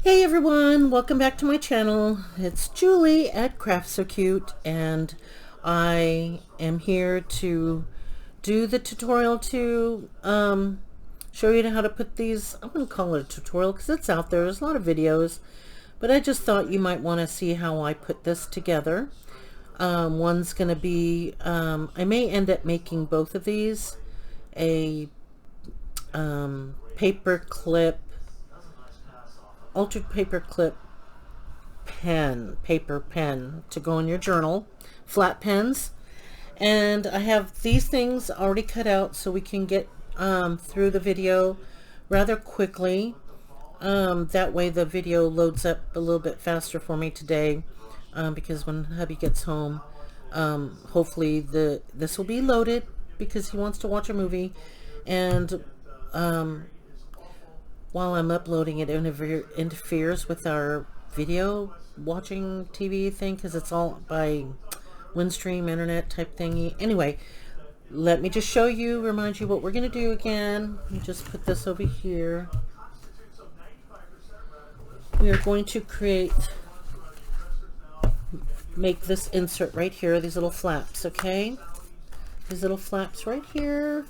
Hey everyone, welcome back to my channel. It's Julie at Craft So Cute, and I am here to do the tutorial to show you how to put these. I wouldn't call it a tutorial because it's out there. There's a lot of videos, but I just thought you might want to see how I put this together. One's going to be, I may end up making both of these a paper clip, altered paper clip pen, paper pen to go in your journal, flat pens. And I have these things already cut out so we can get through the video rather quickly. That way the video loads up a little bit faster for me today, because when hubby gets home, hopefully this will be loaded because he wants to watch a movie, and while I'm uploading it interferes with our video watching TV thing because it's all by Windstream internet type thingy. Anyway, let me just show you, remind you what we're going to do again. Let me just put this over here. We are going to make this insert right here, these little flaps, okay? These little flaps right here.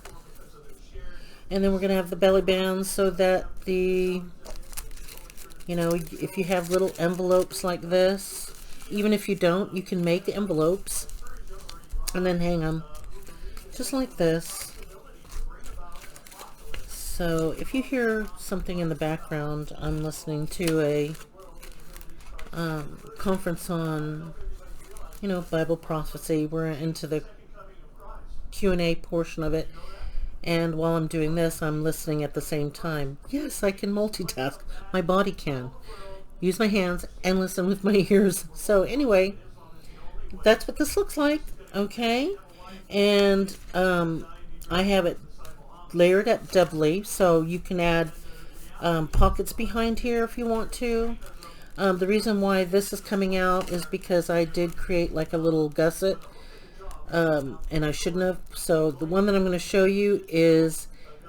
And then we're going to have the belly bands so that if you have little envelopes like this, even if you don't, you can make envelopes and then hang them just like this. So if you hear something in the background, I'm listening to a conference on, Bible prophecy. We're into the Q&A portion of it. And while I'm doing this, I'm listening at the same time. Yes, I can multitask. My body can. Use my hands and listen with my ears. So anyway, that's what this looks like. Okay. And I have it layered up doubly. So you can add pockets behind here if you want to. The reason why this is coming out is because I did create like a little gusset. And I shouldn't have. So the one that I'm going to show you is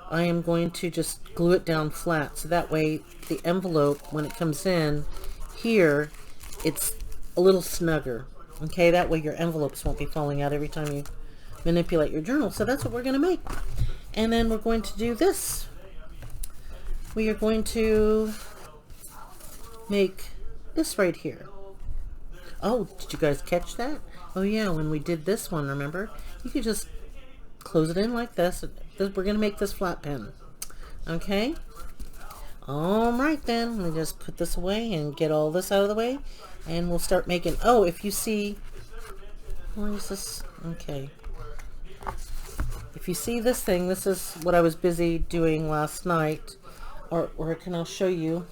I am going to just glue it down flat, so that way the envelope, when it comes in here, it's a little snugger. Okay, that way your envelopes won't be falling out every time you manipulate your journal. So that's what we're going to make. And then we're going to do this. We are going to make this right here. Oh, did you guys catch that? Oh yeah, when we did this one, remember? You could just close it in like this. We're going to make this flat pen. Okay? Alright then, let me just put this away and get all this out of the way. And we'll start making, oh, if you see, where is this? Okay. If you see this thing, this is what I was busy doing last night. Or I'll show you.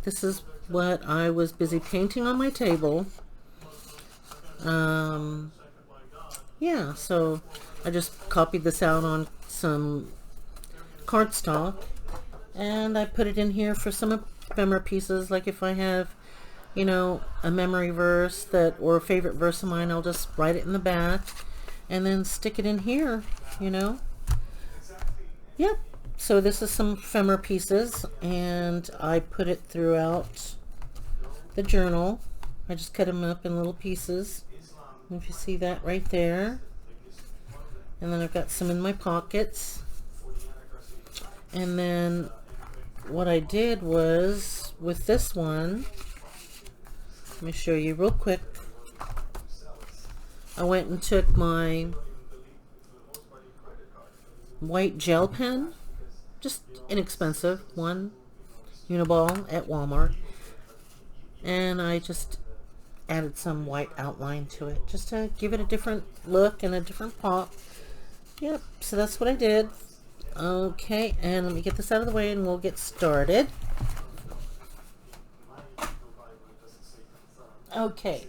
This is what I was busy painting on my table. Yeah, so I just copied this out on some cardstock and I put it in here for some ephemera pieces. Like if I have, a memory verse or a favorite verse of mine, I'll just write it in the back and then stick it in here, Yep. So this is some ephemera pieces, and I put it throughout the journal. I just cut them up in little pieces. If you see that right there. And then I've got some in my pockets. And then what I did was, with this one, let me show you real quick. I went and took my white gel pen, just inexpensive one, Uniball at Walmart, and I just added some white outline to it just to give it a different look and a different pop. Yep, so that's what I did. Okay, and let me get this out of the way and we'll get started. Okay,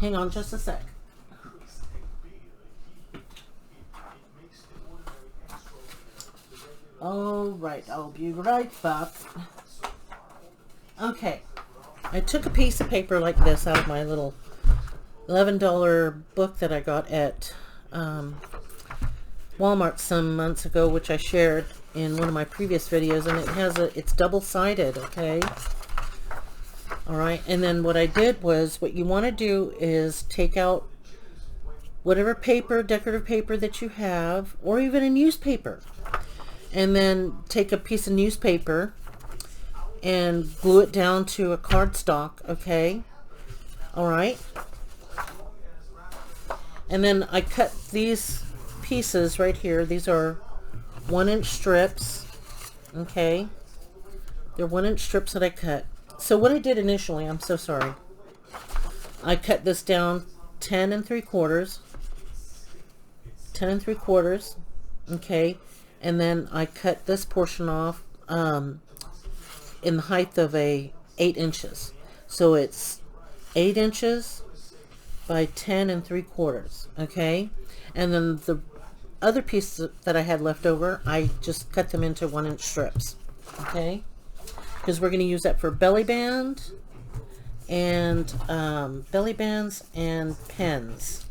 hang on just a sec. Alright, I'll be right back. Okay, I took a piece of paper like this out of my little $11 book that I got at Walmart some months ago, which I shared in one of my previous videos, and it's double-sided, okay? All right, and then what I did was, what you want to do is take out whatever paper, decorative paper that you have, or even a newspaper, and then take a piece of newspaper and glue it down to a cardstock, okay? All right. And then I cut these pieces right here. These are 1-inch strips, okay? They're 1-inch strips that I cut. So what I did initially, I'm so sorry, I cut this down 10 3/4, 10 3/4, okay? And then I cut this portion off in the height of 8 inches. So it's 8 inches by 10 3/4, okay? And then the other pieces that I had left over, I just cut them into 1-inch strips, okay? Because we're going to use that for belly band and belly bands and pens.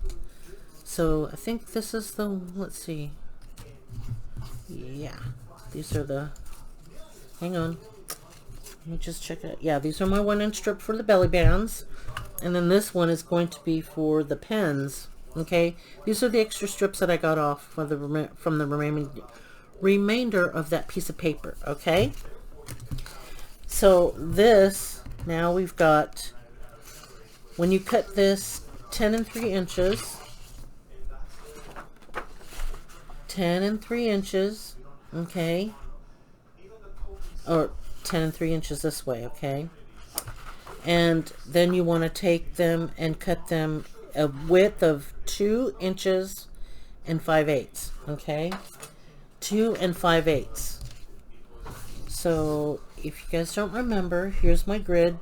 So I think this is the, let's see, yeah, these are the, hang on, let me just check it. Yeah, these are my 1-inch strip for the belly bands, and then this one is going to be for the pens, okay? These are the extra strips that I got off from the remainder of that piece of paper, okay? So this, now we've got, when you cut this 10 3 inches, 10 3 inches, okay, or 10 3 inches this way, okay, and then you want to take them and cut them a width of 2 inches and 5/8, okay, 2 5/8. So if you guys don't remember, here's my grid.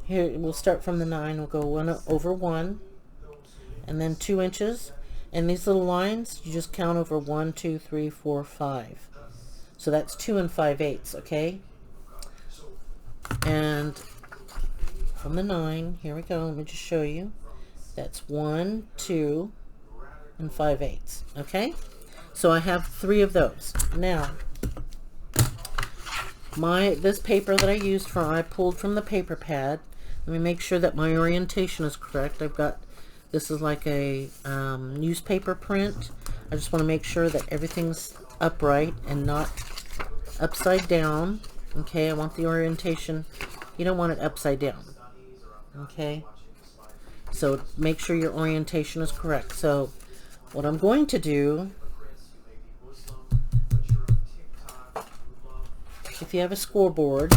Here, we'll start from the 9. We'll go 1 over 1, and then 2 inches. And these little lines, you just count over 1, 2, 3, 4, 5. So that's 2 5/8, okay? And from the 9, here we go. Let me just show you. That's 1, 2, and 5/8, okay? So I have 3 of those. Now, this paper that I used I pulled from the paper pad. Let me make sure that my orientation is correct. I've got, this is like a newspaper print. I just want to make sure that everything's upright and not upside down. Okay, I want the orientation. You don't want it upside down. Okay, so make sure your orientation is correct. So what I'm going to do, if you have a scoreboard,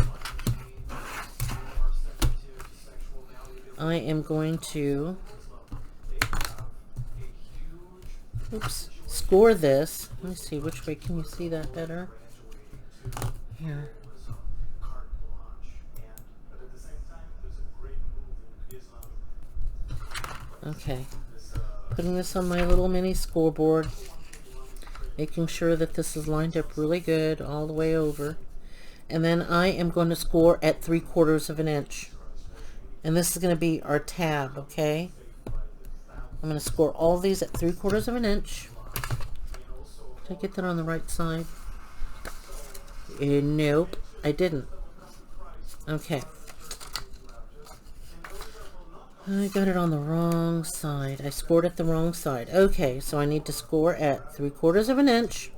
I am going to, oops, score this. Let me see, which way can you see that better? Here. Okay. Putting this on my little mini scoreboard, making sure that this is lined up really good all the way over. And then I am going to score at 3/4 of an inch. And this is going to be our tab, okay? I'm going to score all these at 3/4 of an inch. Did I get that on the right side? Nope, I didn't. Okay. I got it on the wrong side. I scored at the wrong side. Okay, so I need to score at 3/4 of an inch,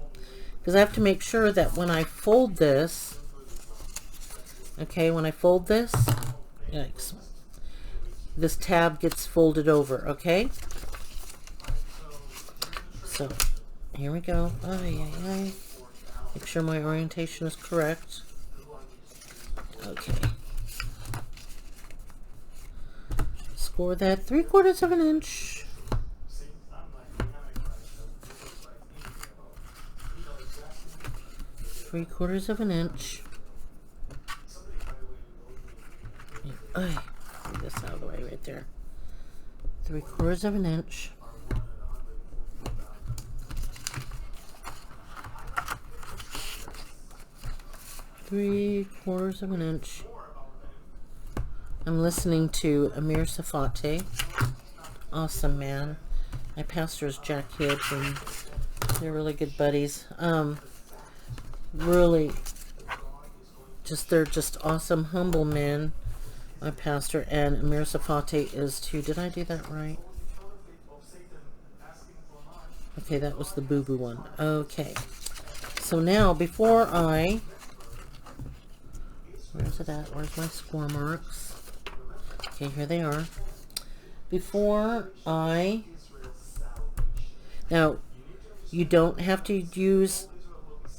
because I have to make sure that when I fold this, okay, when I fold this, yikes, this tab gets folded over, okay? So, here we go. Make sure my orientation is correct. Okay. Score that 3/4 of an inch. Three-quarters of an inch. Get this out of the way right there. 3/4 of an inch. Three-quarters of an inch. I'm listening to Amir Safate. Awesome, man. My pastor is Jack Hibbs, and they're really good buddies. Really, they're just awesome, humble men. My pastor, and Amir Safate is too. Did I do that right? Okay, that was the boo-boo one. Okay. So now, before I... Where's it at? Where's my score marks? Okay, here they are. Before I... Now, you don't have to use...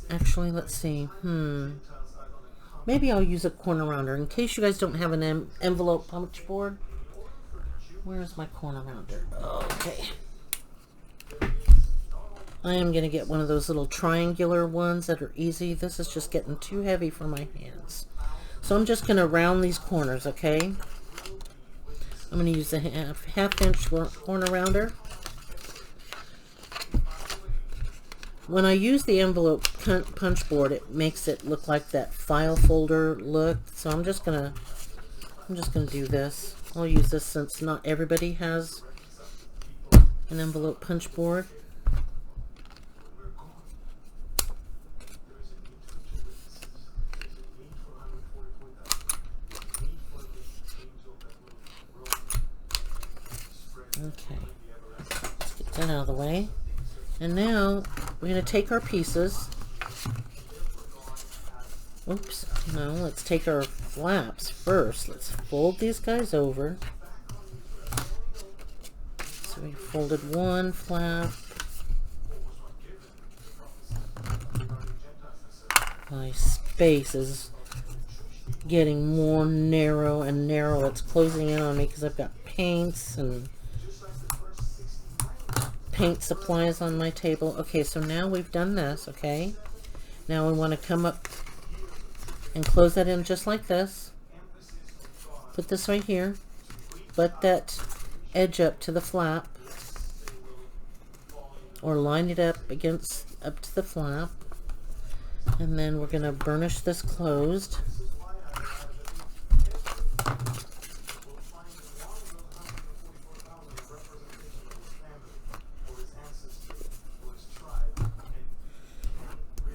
Actually, let's see. Maybe I'll use a corner rounder. In case you guys don't have an envelope punch board. Where's my corner rounder? Okay. I am going to get one of those little triangular ones that are easy. This is just getting too heavy for my hands. So I'm just going to round these corners, okay? I'm going to use a half-inch corner rounder. When I use the envelope punch board, it makes it look like that file folder look. So I'm just gonna do this. I'll use this since not everybody has an envelope punch board. Okay, let's get that out of the way. And now we're going to take our pieces. Oops, no, let's take our flaps first. Let's fold these guys over. So we folded one flap. My space is getting more narrow and narrow. It's closing in on me because I've got paints and paint supplies on my table. Okay, so now we've done this, okay? Now we want to come up and close that in just like this. Put this right here. Butt that edge up to the flap. Or line it up to the flap. And then we're going to burnish this closed.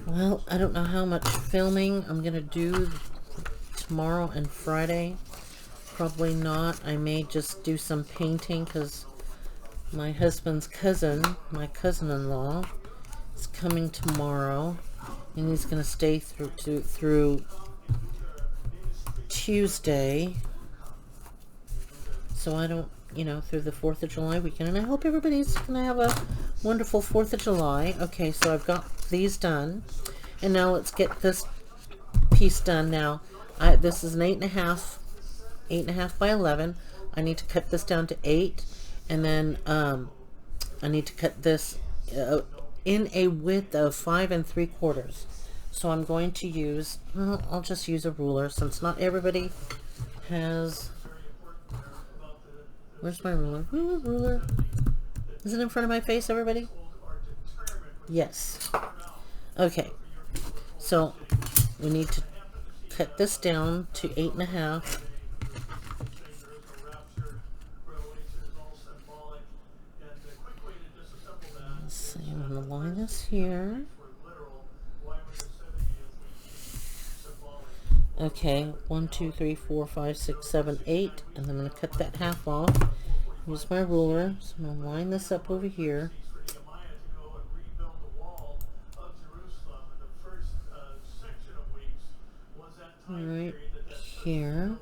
Well, I don't know how much filming I'm going to do tomorrow and Friday. Probably not. I may just do some painting because my husband's cousin, my cousin-in-law, is coming tomorrow. And he's going to stay through Tuesday. So I don't, through the 4th of July weekend. And I hope everybody's going to have a wonderful 4th of July. Okay, so I've got these done. And now let's get this piece done now. This is an 8.5 by 11. I need to cut this down to 8. And then I need to cut this in a width of 5 3/4. So I'm going to use, I'll just use a ruler since not everybody has... Where's my ruler? Ruler. Is it in front of my face, everybody? Yes. Okay. So we need to cut this down to 8.5. Let's see, I'm going to line this here. Okay, 1, 2, 3, 4, 5, 6, 7, 8, and then I'm going to cut that half off. Use my ruler, so I'm going to line this up over here. Right here.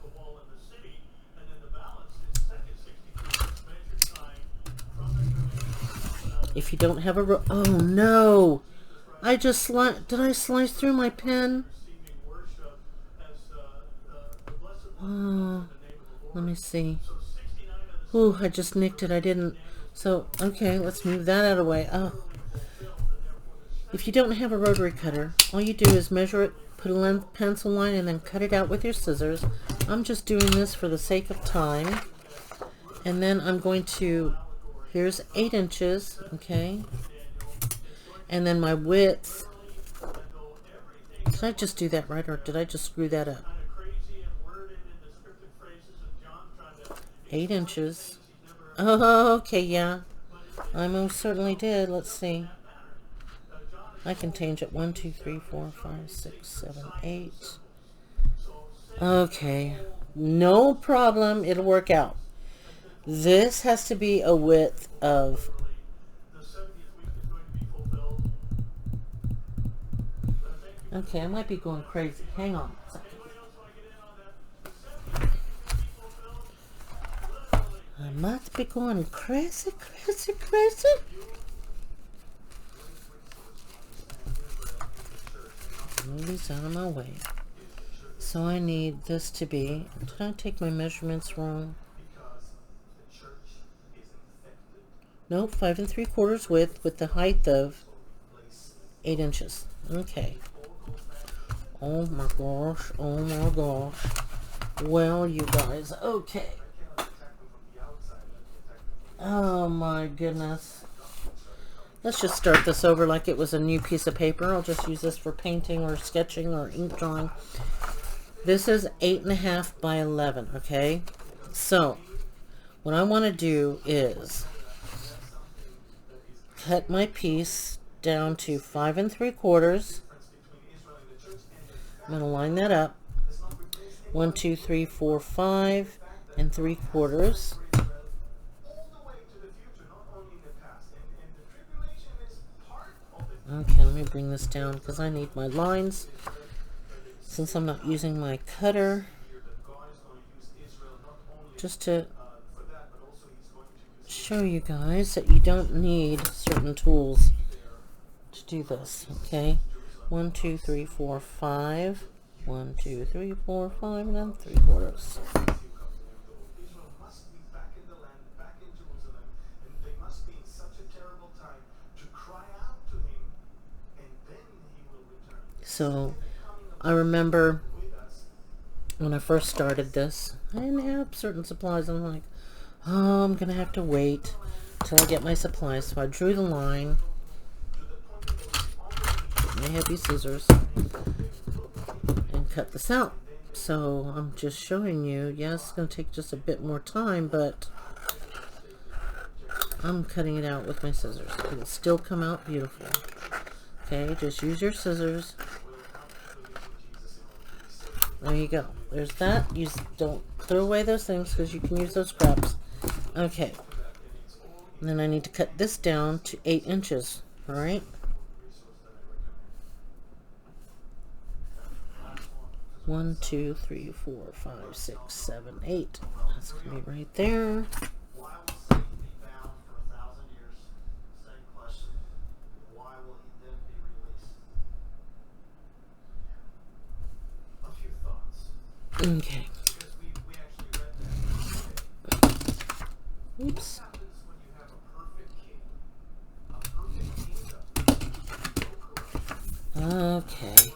If you don't have a oh no! I just did I slice through my pen? Oh, let me see. Ooh, I just nicked it. I didn't. So, okay, let's move that out of the way. Oh. If you don't have a rotary cutter, all you do is measure it, put a pencil line, and then cut it out with your scissors. I'm just doing this for the sake of time. And then I'm going to, here's 8 inches, okay? And then my width, did I just do that right, or did I just screw that up? 8 inches. Oh, okay, yeah. I most certainly did. Let's see. I can change it. 1, 2, 3, 4, 5, 6, 7, 8. Okay. No problem. It'll work out. This has to be a width of... Okay, I might be going crazy. Hang on a second. I might be going crazy. Move these out of my way. So I need this to be... Did I take my measurements wrong? Nope, 5 3/4 width with the height of 8 inches. Okay. Oh my gosh. Oh my gosh. Well, you guys. Okay. Oh my goodness. Let's just start this over like it was a new piece of paper. I'll just use this for painting or sketching or ink drawing. This is 8.5 by 11, okay? So, what I want to do is cut my piece down to 5 3/4. I'm going to line that up. 1, 2, 3, 4, 5 3/4. Okay, let me bring this down because I need my lines. Since I'm not using my cutter, just to show you guys that you don't need certain tools to do this. Okay, 1, 2, 3, 4, 5. 1, 2, 3, 4, 5 3/4. So I remember when I first started this, I didn't have certain supplies. I'm like, oh, I'm going to have to wait till I get my supplies. So I drew the line, get my heavy scissors, and cut this out. So I'm just showing you, yes, it's going to take just a bit more time, but I'm cutting it out with my scissors. It'll still come out beautiful. Okay, just use your scissors. There you go. There's that. You don't throw away those things because you can use those scraps. Okay. And then I need to cut this down to 8 inches. Alright? One, 2, 3, 4, 5, 6, 7, 8. That's going to be right there. Okay. Oops. Okay.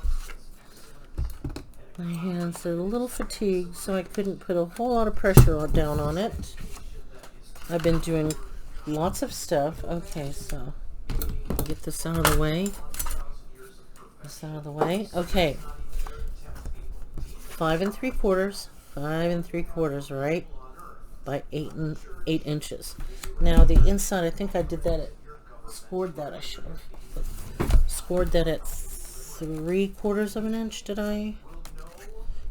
My hands are a little fatigued, so I couldn't put a whole lot of pressure down on it. I've been doing lots of stuff. Okay, so get this out of the way. This out of the way. Okay. 5 3/4, 5 3/4, right? By 8 inches. Now the inside, I think I did that at, scored that. I should have scored that at 3/4 of an inch. Did I?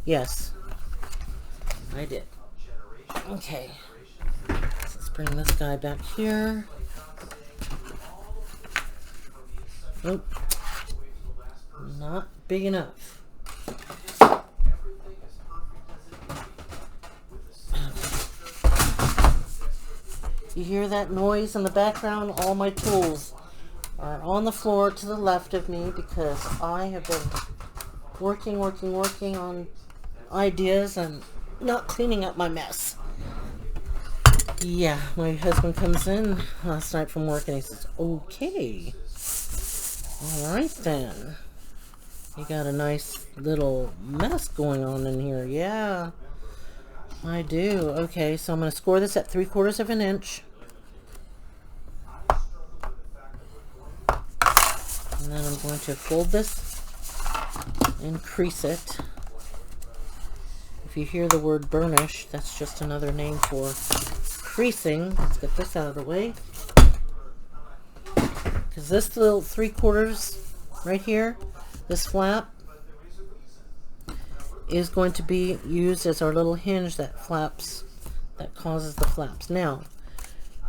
Yes, I did. Okay, let's bring this guy back here. Nope, not big enough. You hear that noise in the background? All my tools are on the floor to the left of me because I have been working on ideas and not cleaning up my mess. Yeah, my husband comes in last night from work and he says, okay, all right then. You got a nice little mess going on in here. Yeah, I do. Okay, so I'm going to score this at 3/4 of an inch. And then I'm going to fold this and crease it. If you hear the word burnish, that's just another name for creasing. Let's get this out of the way. because this little 3/4 right here, this flap, is going to be used as our little hinge that flaps, that causes the flaps. Now,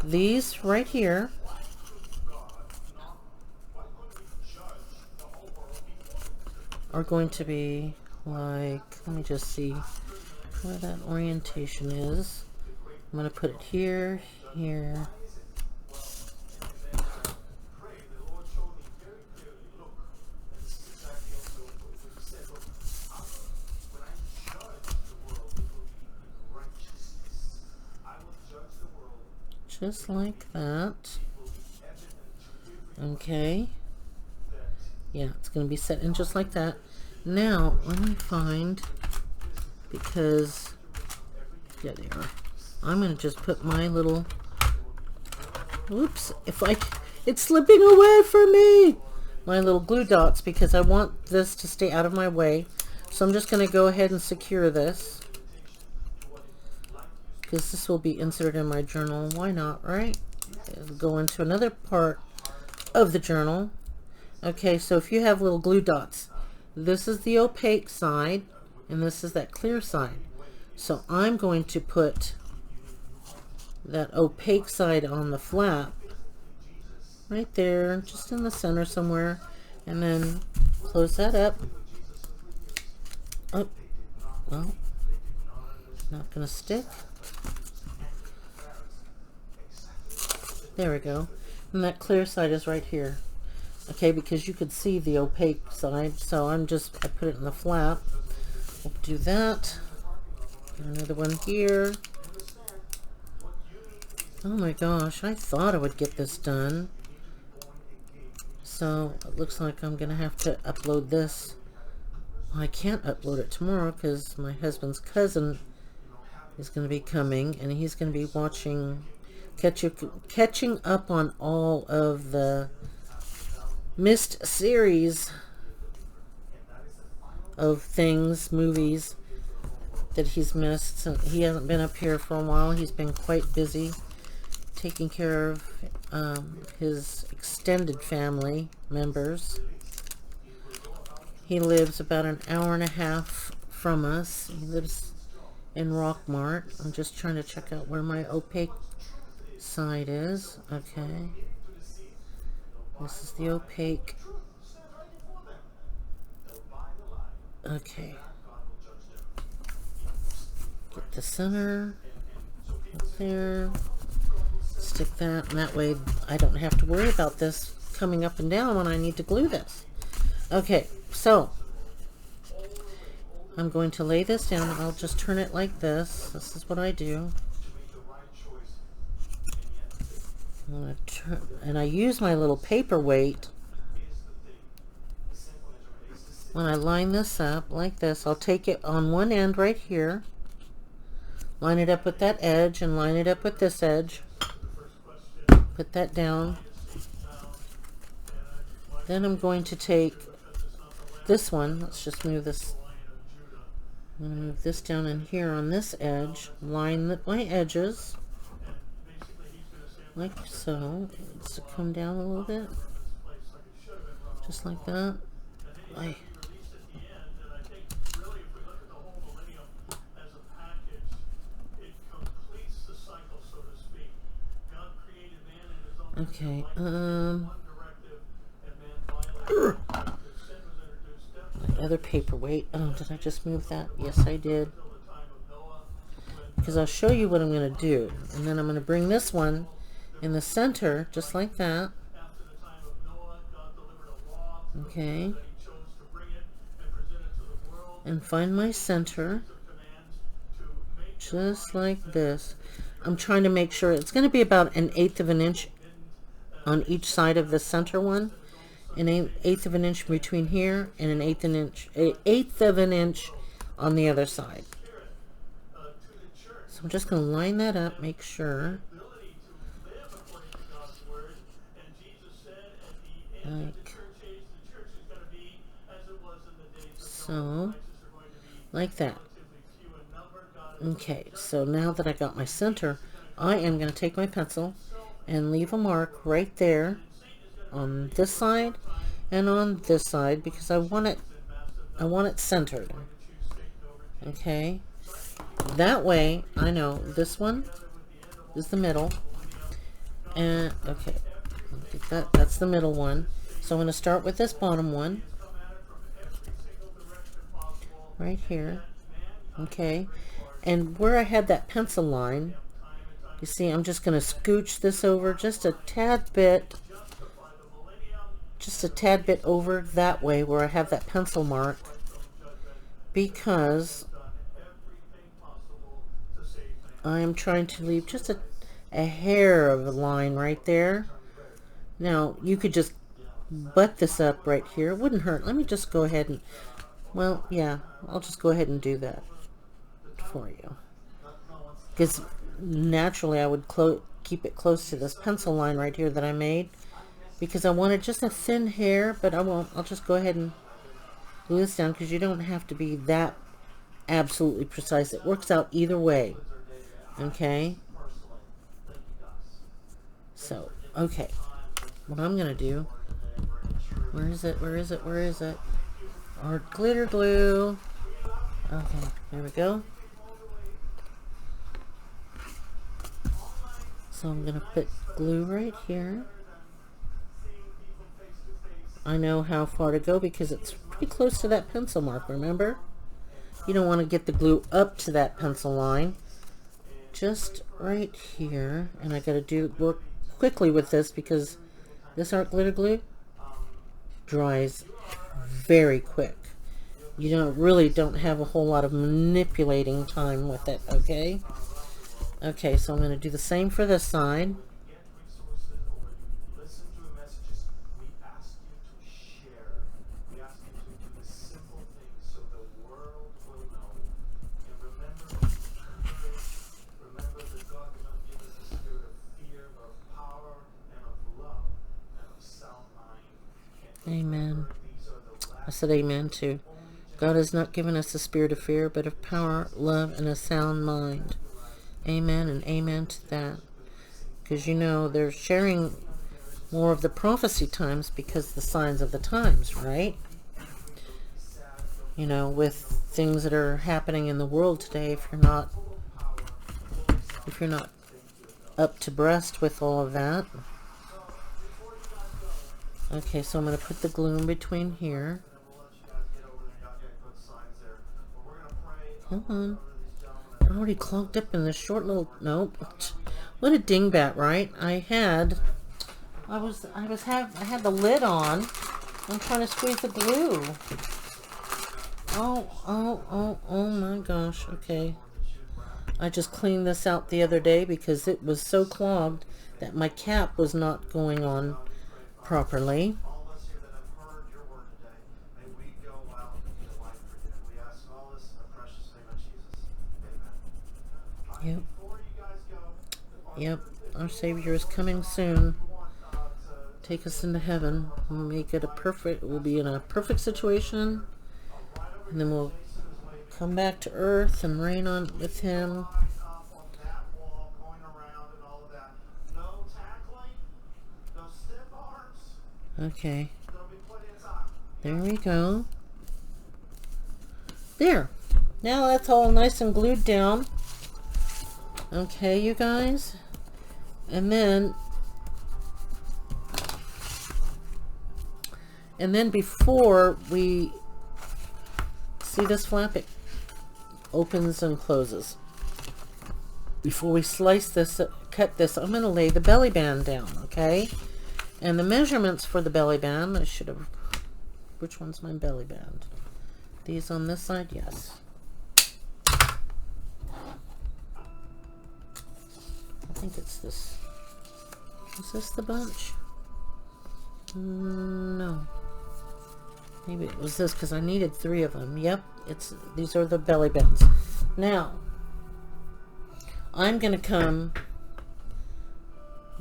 these right here are going to be like, let me just see where that orientation is. I'm going to put it here, here. Just like that. Okay. Yeah, it's going to be set in just like that. Now, let me find, because, yeah, they are. I'm going to just put my little, oops, it's slipping away from me. My little glue dots, because I want this to stay out of my way. So I'm just going to go ahead and secure this, because this will be inserted in my journal. Why not, right? It'll go into another part of the journal. Okay, so if you have little glue dots, this is the opaque side, and this is that clear side. So I'm going to put that opaque side on the flap, right there, just in the center somewhere, and then close that up. Oh, well, not going to stick. There we go. And that clear side is right here. Okay, because you could see the opaque side, so I put it in the flap. We'll do that. Another one here. Oh my gosh, I thought I would get this done. So it looks like I'm gonna have to upload this. Well, I can't upload it tomorrow because my husband's cousin is gonna be coming, and he's gonna be watching, catching up on all of the missed series of things, movies that he's missed. So he hasn't been up here for a while. He's been quite busy taking care of his extended family members. He lives about an hour and a half from us. He lives in Rockmart. I'm just trying to check out where my opaque side is. Okay. This is the opaque. Okay. Get the center up there. Stick that, and that way I don't have to worry about this coming up and down when I need to glue this. Okay, so I'm going to lay this down. I'll just turn it like this. This is what I do. I'm going to turn, and I use my little paperweight when I line this up like this. I'll take it on one end right here, line it up with that edge, and line it up with this edge. Put that down. Then I'm going to take this one. Let's just move this. I'm going to move this down in here on this edge. Line my edges like so. It's to come down a little bit, just like that. Okay, my other paperweight. Oh, did I just move that? Yes, I did. Because I'll show you what I'm going to do. And then I'm going to bring this one in the center, just like that. Okay. And find my center, just like this. I'm trying to make sure it's going to be about 1/8 of an inch on each side of the center one, an 1/8 of an inch between here, and an 1/8 of an inch on the other side. So I'm just going to line that up, make sure. Like so, like that. Okay, so now that I got my center, I am going to take my pencil and leave a mark right there on this side and on this side because I want it centered. Okay, that way I know this one is the middle, and okay, get that, that's the middle one. So I'm going to start with this bottom one right here. Okay, and where I had that pencil line, you see, I'm just going to scooch this over just a tad bit, over that way where I have that pencil mark, because I am trying to leave just a hair of a line right there. Now, you could just butt this up right here. It wouldn't hurt. Let me just go ahead and, well, yeah, I'll just go ahead and do that for you. Because naturally I would keep it close to this pencil line right here that I made, because I wanted just a thin hair, but I won't. I'll just go ahead and glue this down, because you don't have to be that absolutely precise. It works out either way. Okay, so okay, what I'm gonna do, where is it, our glitter glue. Okay, there we go. So I'm gonna put glue right here. I know how far to go because it's pretty close to that pencil mark, remember? You don't want to get the glue up to that pencil line. Just right here. And I got to work quickly with this because this art glitter glue dries very quick. You really don't have a whole lot of manipulating time with it, okay? Okay, so I'm going to do the same for this side. Amen. I said amen too. God has not given us a spirit of fear, but of power, love, and a sound mind. Amen and amen to that. Because you know, they're sharing more of the prophecy times because the signs of the times, right? You know, with things that are happening in the world today, if you're not up to breast with all of that. Okay, so I'm going to put the glue in between here. Come on. I'm already clogged up in this short little, nope. What a dingbat, right? I had the lid on. I'm trying to squeeze the glue. Oh my gosh. Okay. I just cleaned this out the other day because it was so clogged that my cap was not going on properly. Yep. Our Savior is coming soon. Take us into heaven. Make it we'll be in a perfect situation. And then we'll come back to earth and reign on with Him. Okay. There we go. There. Now that's all nice and glued down. Okay, you guys. And then before we see this flap, it opens and closes. Before we slice this, cut this, I'm going to lay the belly band down, okay? And the measurements for the belly band, I should have, which one's my belly band? These on this side? Yes. I think it's this. Is this the bunch? No. Maybe it was this because I needed 3 of them. Yep, these are the belly bands. Now, I'm going to come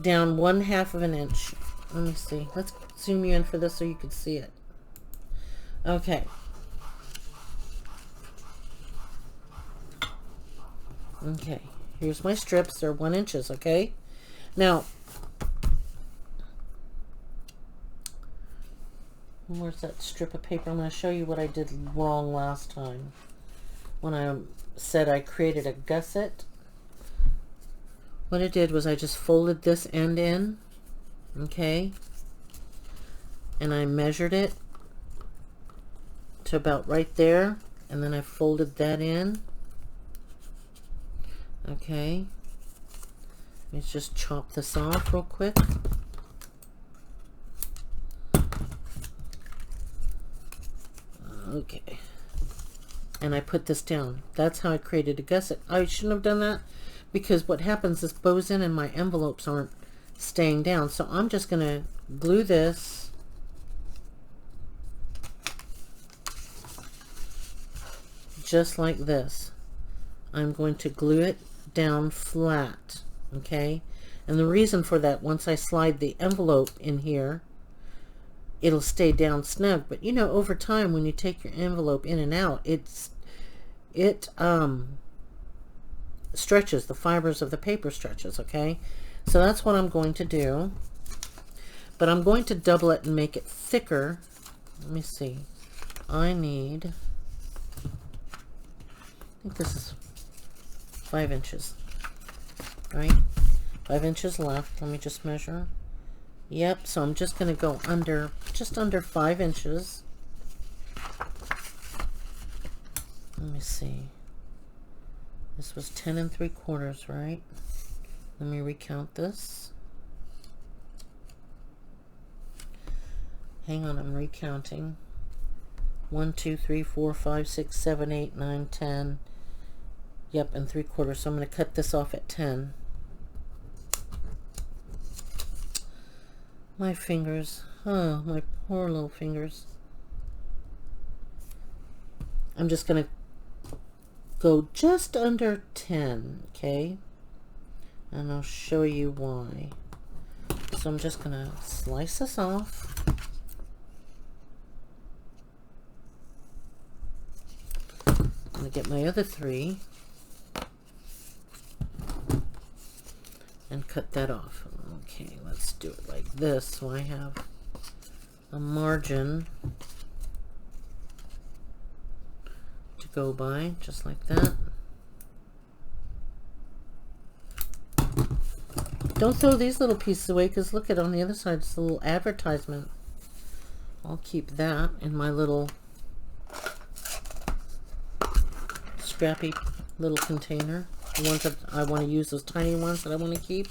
down 1/2 of an inch. Let me see. Let's zoom you in for this so you can see it. Okay. Okay. Here's my strips. They're 1 inch, okay? Now, Where's that strip of paper? I'm going to show you what I did wrong last time. When I said I created a gusset, what I did was I just folded this end in, okay? And I measured it to about right there, and then I folded that in. Okay, let's just chop this off real quick. Okay, and I put this down. That's how I created a gusset. I shouldn't have done that, because what happens is bows in and my envelopes aren't staying down. So I'm just going to glue this just like this. I'm going to glue it down flat, okay? And the reason for that, once I slide the envelope in here, it'll stay down snug. But you know, over time, when you take your envelope in and out, it stretches, the fibers of the paper stretches, okay? So that's what I'm going to do. But I'm going to double it and make it thicker. Let me see. I think this is 5 inches, right? 5 inches left. Let me just measure. Yep, so I'm just going to go under, just under 5 inches. Let me see. This was 10 3/4, right? Let me recount this. Hang on, I'm recounting. 1 2 3 4 5 6 7 8 9 10. Yep, and 3/4. So I'm going to cut this off at 10. My fingers. Oh, my poor little fingers. I'm just going to go just under 10, okay? And I'll show you why. So I'm just going to slice this off. I'm going to get my other 3 and cut that off. Okay, let's do it like this, so I have a margin to go by, just like that. Don't throw these little pieces away, because look at, on the other side, it's a little advertisement. I'll keep that in my little scrappy little container. The ones that I want to use, those tiny ones that I want to keep.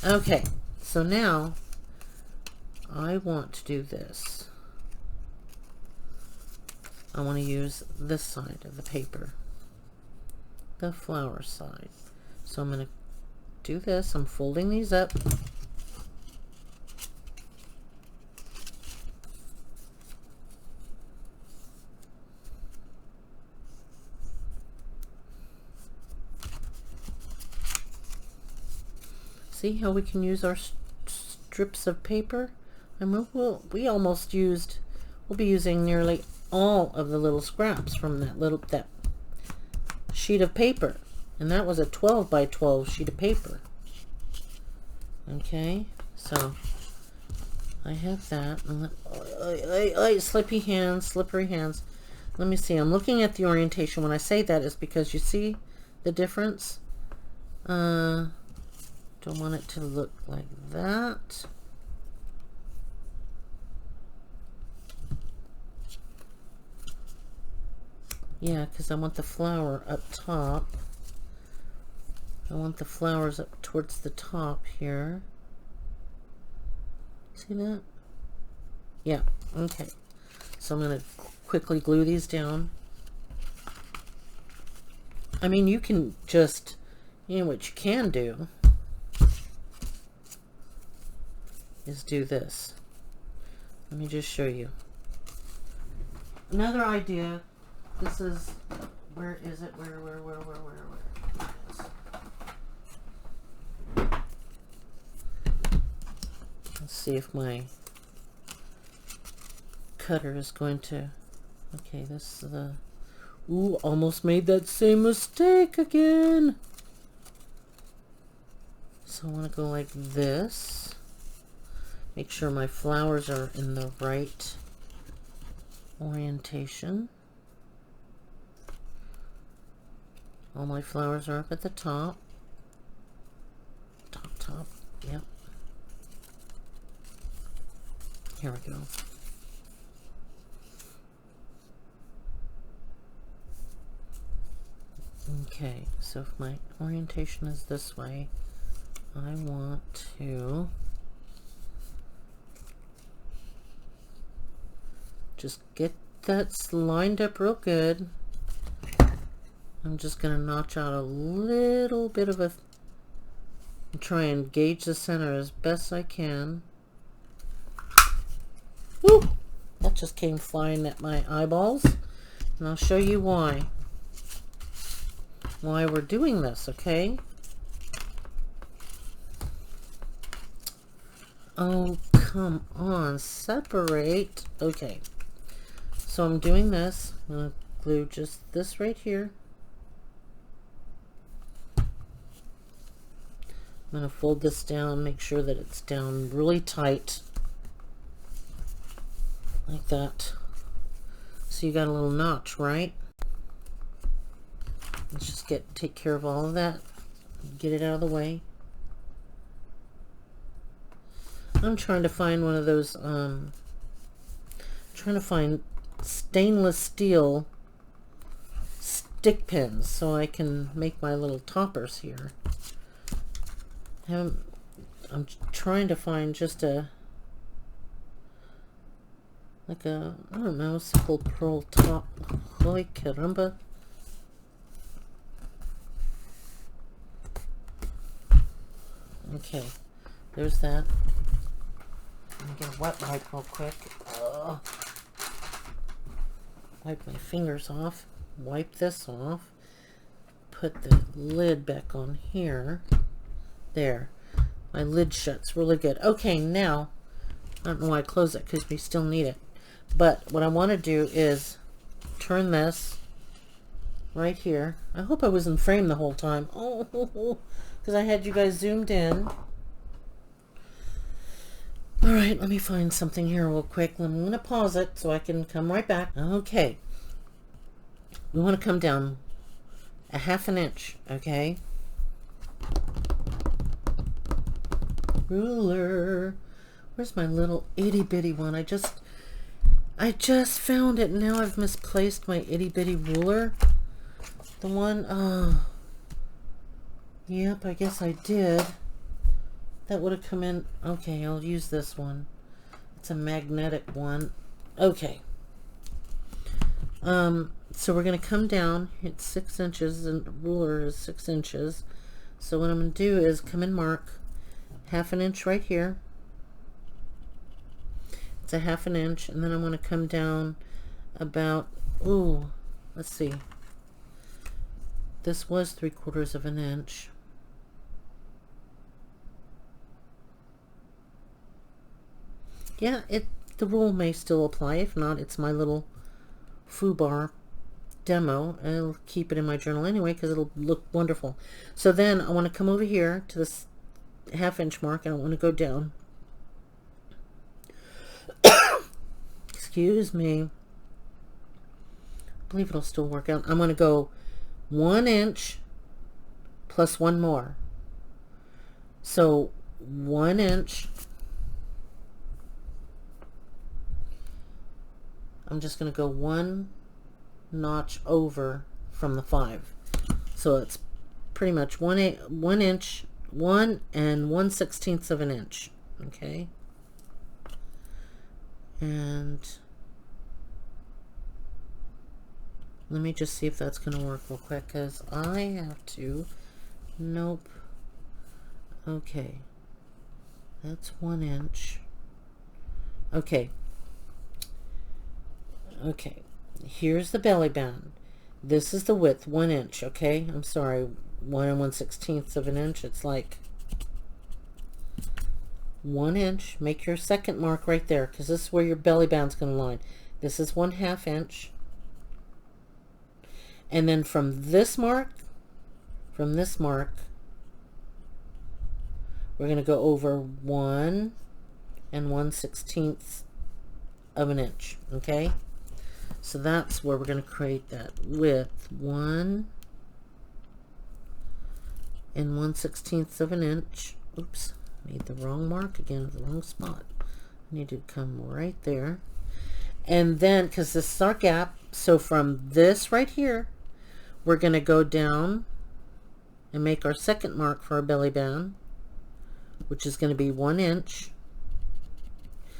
Okay, so now I want to do this. I want to use this side of the paper, the flower side. So I'm going to do this. I'm folding these up. See how we can use our strips of paper? And we'll be using nearly all of the little scraps from that sheet of paper. And that was a 12 by 12 sheet of paper. Okay, so I have that. And slippery hands. Let me see. I'm looking at the orientation. When I say that, is because you see the difference. Don't want it to look like that. Yeah, because I want the flower up top. I want the flowers up towards the top here. See that? Yeah, okay. So I'm going to quickly glue these down. I mean, you can just, you know what you can do is do this. Let me just show you. Another idea. This is, where is it? Where? Let's see if my cutter is going to, okay, this is the, ooh, almost made that same mistake again. So I want to go like this. Make sure my flowers are in the right orientation. All my flowers are up at the top. Top, yep. Here we go. Okay, so if my orientation is this way, I want to just get that lined up real good. I'm just going to notch out a little bit of a, try and gauge the center as best I can. Woo! That just came flying at my eyeballs, and I'll show you why we're doing this, okay? Oh, come on, separate. Okay, so I'm doing this. I'm going to glue just this right here. I'm going to fold this down, make sure that it's down really tight. Like that. So you got a little notch, right? Let's just take care of all of that. Get it out of the way. I'm trying to find one of those, trying to find stainless steel stick pins so I can make my little toppers here. I'm trying to find just a, like a, I don't know, simple pearl top. Holy caramba. Okay, there's that. Let me get a wet wipe real quick. Wipe my fingers off. Wipe this off. Put the lid back on here. There. My lid shuts really good. Okay, now, I don't know why I close it because we still need it. But what I want to do is turn this right here. I hope I was in frame the whole time. Oh, because I had you guys zoomed in. All right, let me find something here real quick. I'm going to pause it so I can come right back. Okay. We want to come down a 1/2 inch, okay? Ruler. Where's my little itty bitty one? I just found it. Now I've misplaced my itty bitty ruler. The one, yep, I guess I did. That would have come in. Okay, I'll use this one. It's a magnetic one. Okay. So we're going to come down. It's 6 inches and the ruler is 6 inches. So what I'm going to do is come and mark 1/2 inch right here. It's a 1/2 inch, and then I'm going to come down about, ooh, let's see. This was 3/4 of an inch. Yeah, the rule may still apply. If not, it's my little foobar demo. I'll keep it in my journal anyway because it'll look wonderful. So then I want to come over here to this 1/2 inch mark, and I want to go down. Excuse me. I believe it'll still work out. I'm going to go 1 inch plus one more. So 1 inch. I'm just going to go 1 notch over from the 5. So it's pretty much 1 inch, 1 and 1/16 of an inch. Okay. And let me just see if that's going to work real quick because I have to. Nope. Okay. That's 1 inch. Okay. Okay. Here's the belly band. This is the width, 1 inch. Okay. I'm sorry. 1 and 1/16 of an inch. It's like 1 inch. Make your second mark right there because this is where your belly band's going to line. This is 1/2 inch. And then from this mark, we're going to go over 1 and 1/16 of an inch. Okay. So that's where we're going to create that with 1 1/16 of an inch. Oops, made the wrong mark again, the wrong spot. I need to come right there. And then, because this is our gap, so from this right here, we're going to go down and make our second mark for our belly band, which is going to be 1 inch,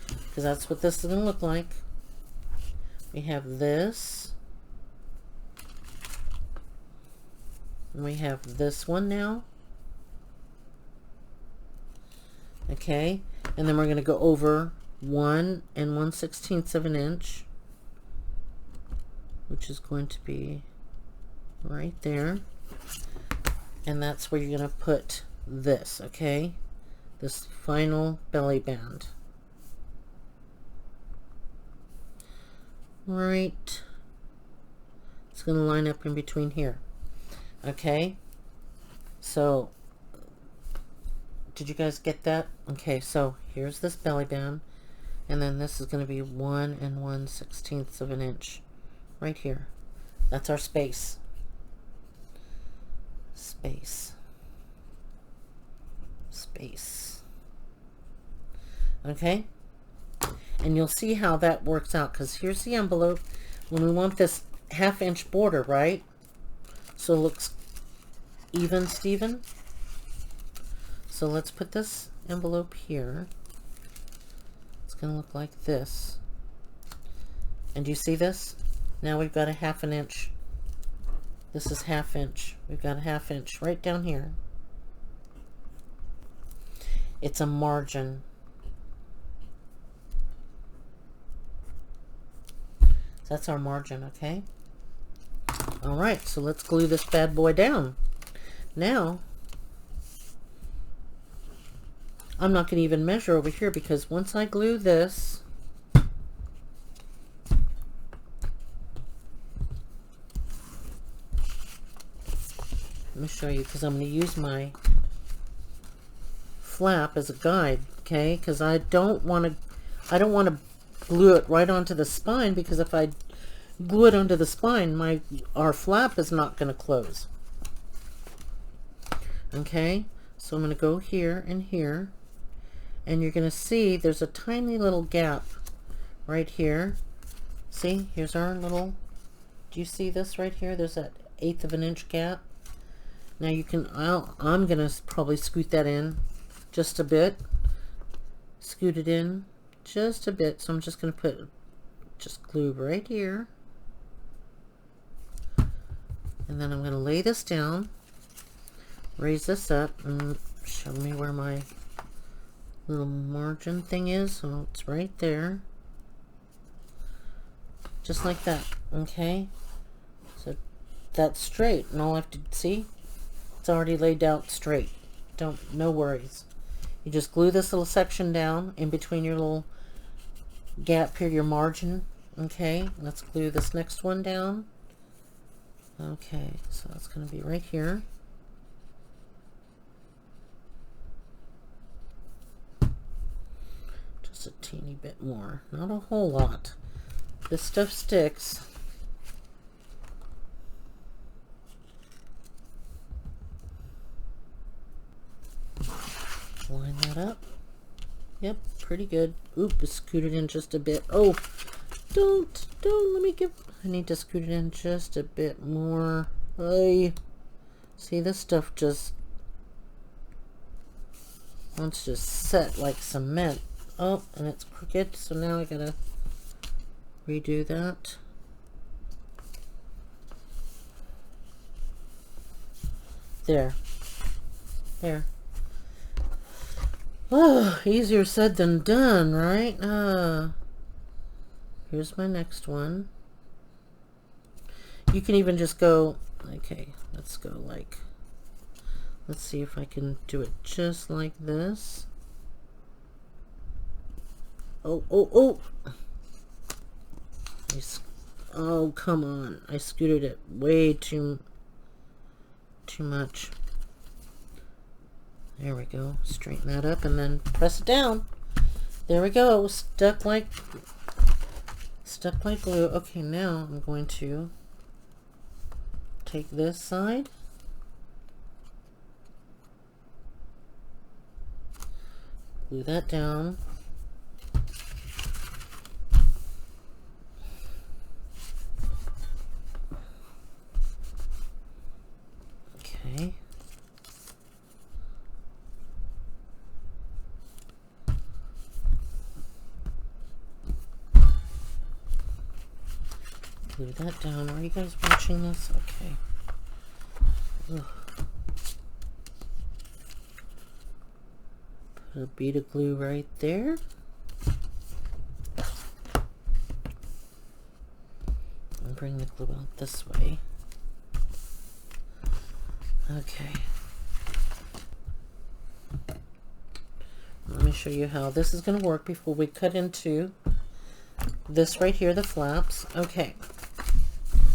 because that's what this is going to look like. We have this, and we have this one now. Okay, and then we're going to go over 1 1/16 of an inch, which is going to be right there. And that's where you're going to put this, okay? This final belly band. Right. It's going to line up in between here. Okay? So, did you guys get that? Okay, so here's this belly band. And then this is going to be 1 1/16 of an inch. Right here. That's our space. Space. Space. Okay? And you'll see how that works out, because here's the envelope. When we want this 1/2 inch border, right? So it looks even, Steven. So let's put this envelope here. It's going to look like this. And do you see this? Now we've got a 1/2 inch. This is 1/2 inch. We've got a 1/2 inch right down here. It's a margin. So that's our margin, okay? All right, so let's glue this bad boy down. Now, I'm not going to even measure over here, because once I glue this, let me show you, because I'm going to use my flap as a guide, okay? Because I don't want to glue it right onto the spine, because if I glue it onto the spine, our flap is not going to close. Okay, so I'm going to go here and here, and you're going to see there's a tiny little gap right here. See, here's our little, do you see this right here? There's that 1/8 of an inch gap. Now you can, I'm going to probably scoot that in just a bit. Scoot it in just a bit. So I'm just going to put just glue right here. And then I'm going to lay this down, raise this up, and show me where my little margin thing is. So it's right there. Just like that. Okay. So that's straight. And all I have to see, it's already laid out straight. No worries. You just glue this little section down in between your little gap here, your margin. Okay, let's glue this next one down. Okay, so that's going to be right here. Just a teeny bit more, not a whole lot. This stuff sticks. Line that up. Yep, pretty good. Oop, scoot it in just a bit. Oh, don't, let me I need to scoot it in just a bit more. Hey, see, this stuff just wants to set like cement. Oh, and it's crooked, so now I gotta redo that. There. Oh, easier said than done, right? Here's my next one. You can even just go, okay, let's go like, let's see if I can do it just like this. Oh. Oh, come on. I scooted it way too much. There we go. Straighten that up and then press it down. There we go. Stuck like Stuck like glue. Okay, now I'm going to take this side, glue that down. Okay. Glue that down. Are you guys watching this? Okay. Ugh. Put a bead of glue right there. And bring the glue out this way. Okay. Let me show you how this is going to work before we cut into this right here, the flaps. Okay.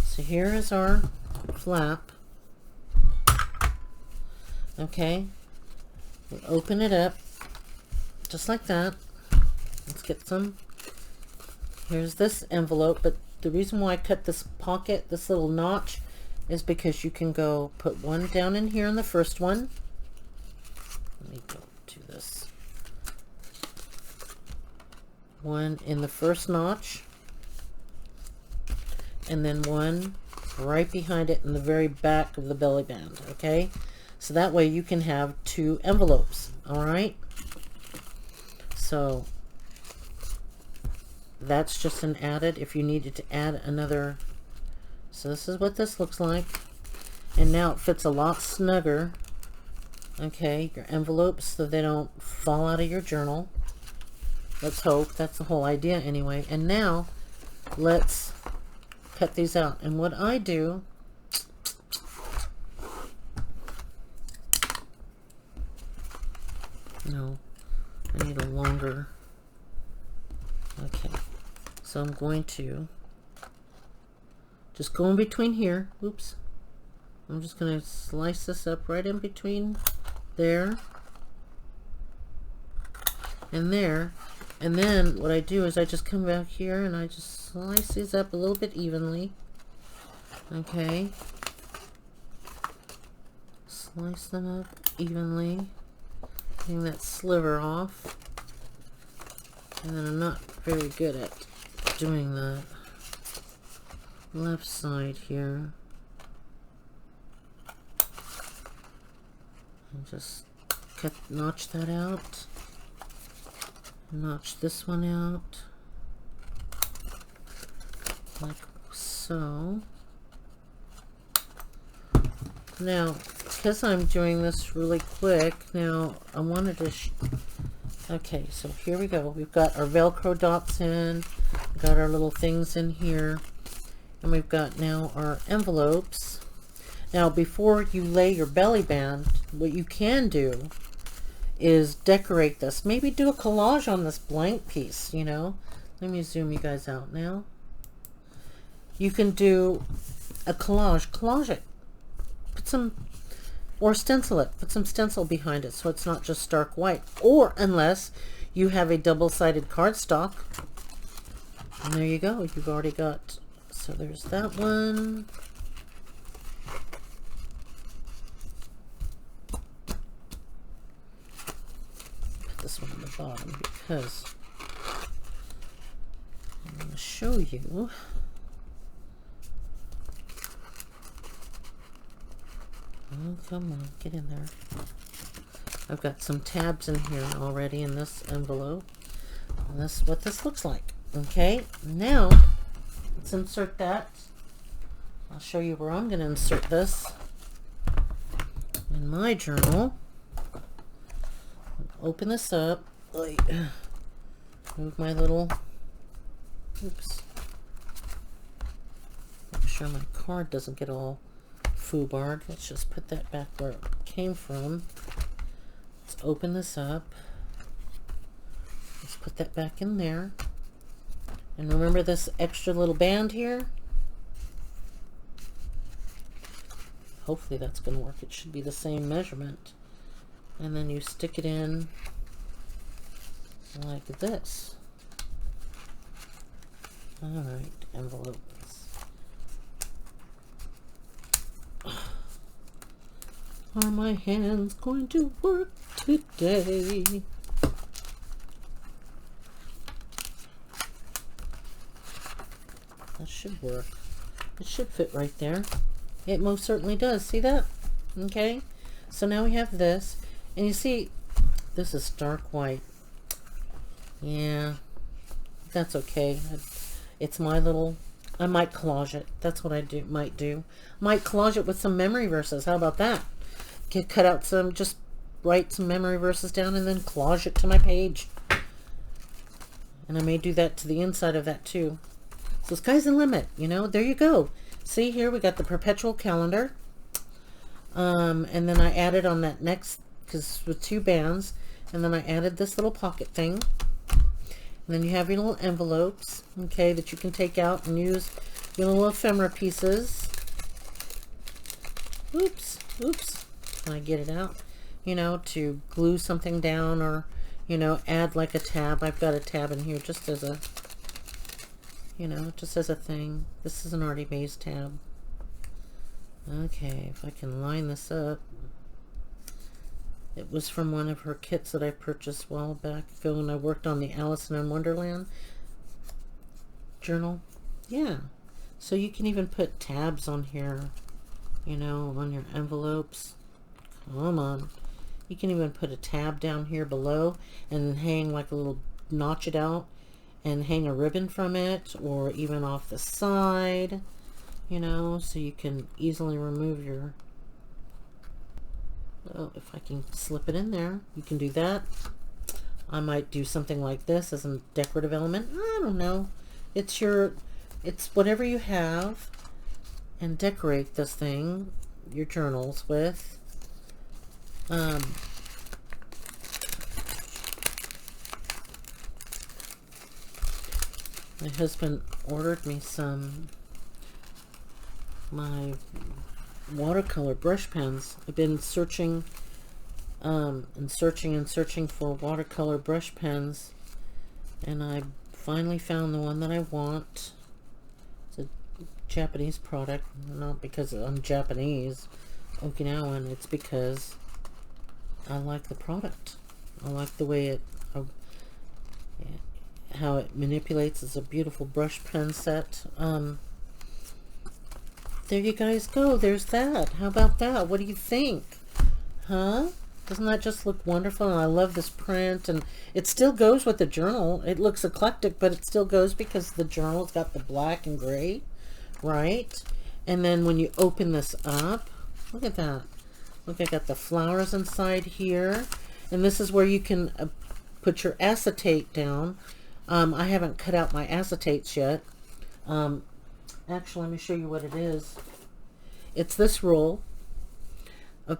So here is our flap. Okay. We'll open it up just like that. Let's get some. Here's this envelope, but the reason why I cut this pocket, this little notch, is because you can go put one down in here in the first one. Let me go to this. One in the first notch, and then one right behind it in the very back of the belly band. Okay, so that way you can have two envelopes. All right, so that's just an added if you needed to add another. So this is what this looks like, and now it fits a lot snugger. Okay, your envelopes, so they don't fall out of your journal. Let's hope. That's the whole idea anyway. And now let's cut these out. And what I do, no, I need a longer. Okay, so I'm going to just go in between here. Oops. I'm just going to slice this up right in between there and there. And then what I do is I just come back here and I just slice these up a little bit evenly. Okay. Slice them up evenly. Getting that sliver off. And then I'm not very good at doing the left side here. And just notch that out. Notch this one out like so. Now, because I'm doing this really quick, now I wanted to okay, so here we go. We've got our Velcro dots in, we've got our little things in here, and we've got now our envelopes. Now, before you lay your belly band, what you can do is decorate this. Maybe do a collage on this blank piece, you know. Let me zoom you guys out now. You can do a collage it. Put some, or stencil it. Put some stencil behind it so it's not just stark white. Or unless you have a double-sided cardstock. And there you go. You've already got, so there's that one. This one on the bottom because I'm going to show you. Oh, come on, get in there. I've got some tabs in here already in this envelope. And this is what this looks like. Okay, now let's insert that. I'll show you where I'm going to insert this in my journal. Open this up. Move my little, oops. Make sure my card doesn't get all foobarred. Let's just put that back where it came from. Let's open this up. Let's put that back in there. And remember this extra little band here? Hopefully that's going to work. It should be the same measurement. And then you stick it in like this. Alright, envelopes. Are my hands going to work today? That should work. It should fit right there. It most certainly does. See that? Okay. So now we have this. And you see, this is stark white. Yeah. That's okay. It's my little... I might collage it. That's what I might do. Might collage it with some memory verses. How about that? Cut out some... Just write some memory verses down and then collage it to my page. And I may do that to the inside of that too. So sky's the limit, you know. There you go. See here, we got the perpetual calendar. And then I added on that next, because with 2 bands, and then I added this little pocket thing. And then you have your little envelopes, okay, that you can take out and use your little ephemera pieces. Oops. Can I get it out? You know, to glue something down or, you know, add like a tab. I've got a tab in here just as a... You know, just as a thing. This is an Artie Mays tab. Okay, if I can line this up. It was from one of her kits that I purchased a while back ago when I worked on the Alice in Wonderland journal. Yeah. So you can even put tabs on here, you know, on your envelopes. Come on. You can even put a tab down here below and then hang like a little, notch it out and hang a ribbon from it, or even off the side, you know, so you can easily remove your... Well, if I can slip it in there, you can do that. I might do something like this as a decorative element. I don't know. It's whatever you have, and decorate this thing, your journals with. My husband ordered me my watercolor brush pens. I've been searching and searching for watercolor brush pens, and I finally found the one that I want. It's a Japanese product, not because I'm Japanese, Okinawan. It's because I like the product. I like the way how it manipulates. It's a beautiful brush pen set. There you guys go. There's that. How about that? What do you think? Huh? Doesn't that just look wonderful? And I love this print, and it still goes with the journal. It looks eclectic, but it still goes because the journal's got the black and gray, right? And then when you open this up, look at that. Look, I got the flowers inside here, and this is where you can put your acetate down. I haven't cut out my acetates yet. Actually, let me show you what it is. It's this roll of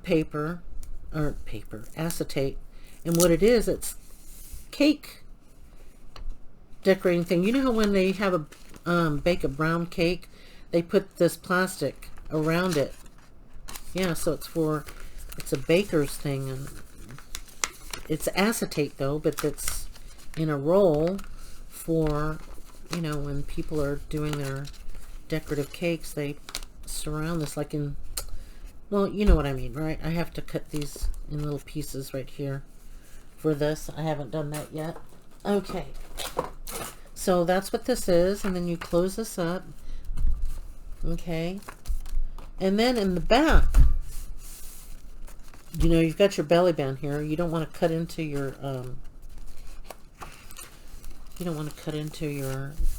acetate. And what it is, it's cake decorating thing. You know how when they have a bake a brown cake, they put this plastic around it. Yeah, so it's a baker's thing. And it's acetate though, but it's in a roll for, you know, when people are doing their decorative cakes, they surround this like in, well, you know what I mean, right? I have to cut these in little pieces right here for this. I haven't done that yet. Okay, so that's what this is, and then you close this up. Okay, and then in the back, you know, you've got your belly band here. You don't want to cut into your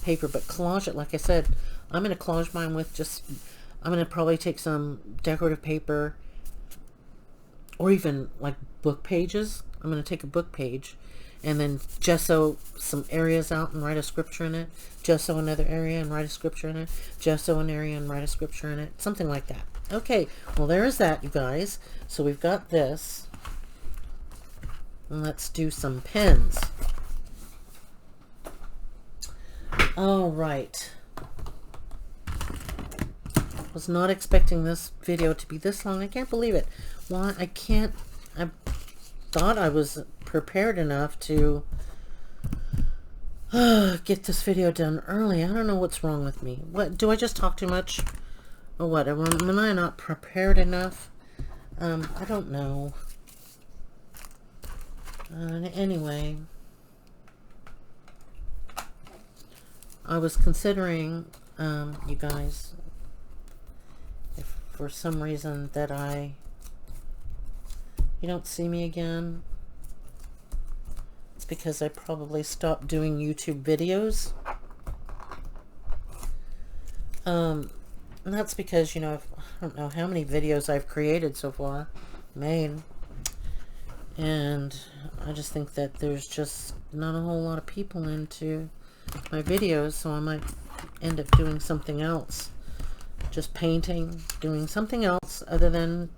paper, but collage it. Like I said, I'm going to collage mine with just, I'm going to probably take some decorative paper, or even like book pages. I'm going to take a book page and then gesso some areas out and write a scripture in it, gesso another area and write a scripture in it, gesso an area and write a scripture in it, something like that. Okay, well, there's that, you guys. So we've got this. And let's do some pens. All right. Was not expecting this video to be this long. I can't believe it. Why? I thought I was prepared enough to get this video done early. I don't know what's wrong with me. What, do I just talk too much? Or what? Am I not prepared enough? I don't know. Anyway, I was considering, you guys, if for some reason that you don't see me again, it's because I probably stopped doing YouTube videos. And that's because, you know, I don't know how many videos I've created so far, made. And I just think that there's just not a whole lot of people into my videos, so I might end up doing something else. Just painting, doing something else other than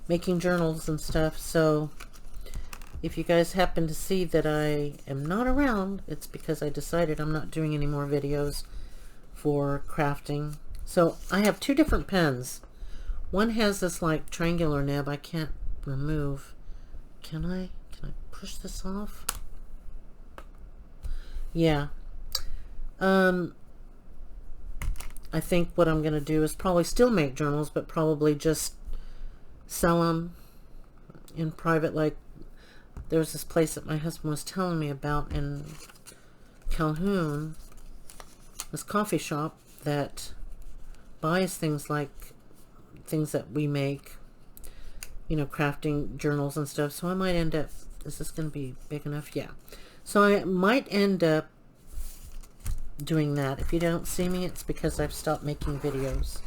making journals and stuff. So if you guys happen to see that I am not around, it's because I decided I'm not doing any more videos for crafting. So I have two different pens. One has this like triangular nib I can't remove. Can I push this off? Yeah. I think what I'm going to do is probably still make journals, but probably just sell them in private. Like, there's this place that my husband was telling me about in Calhoun, this coffee shop that buys things like things that we make, you know, crafting journals and stuff. So I might end up, is this going to be big enough? Yeah. So I might end up doing that. If you don't see me, it's because I've stopped making videos.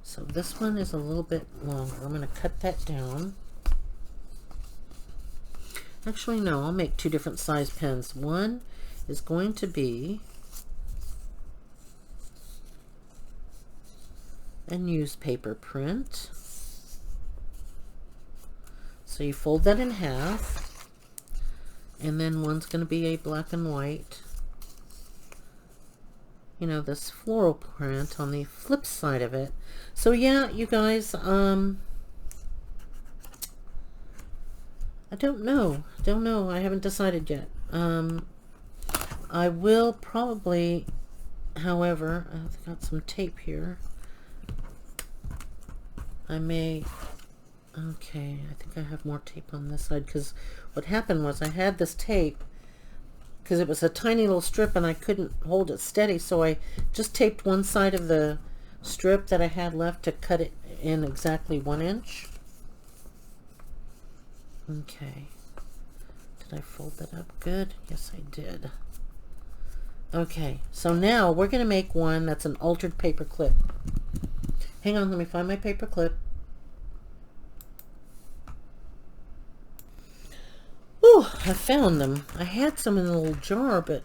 So this one is a little bit longer. I'm going to cut that down. Actually, no, I'll make two different size pens. One is going to be a newspaper print. So you fold that in half, and then one's going to be a black and white, you know, this floral print on the flip side of it. So yeah, you guys, I don't know, I haven't decided yet. I will probably, however, I've got some tape here. I may, okay, I think I have more tape on this side, because what happened was I had this tape, because it was a tiny little strip and I couldn't hold it steady, so I just taped one side of the strip that I had left to cut it in exactly 1 inch. Okay. Did I fold that up good? Yes, I did. Okay, so now we're going to make one that's an altered paper clip. Hang on, let me find my paper clip. Ooh, I found them. I had some in a little jar, but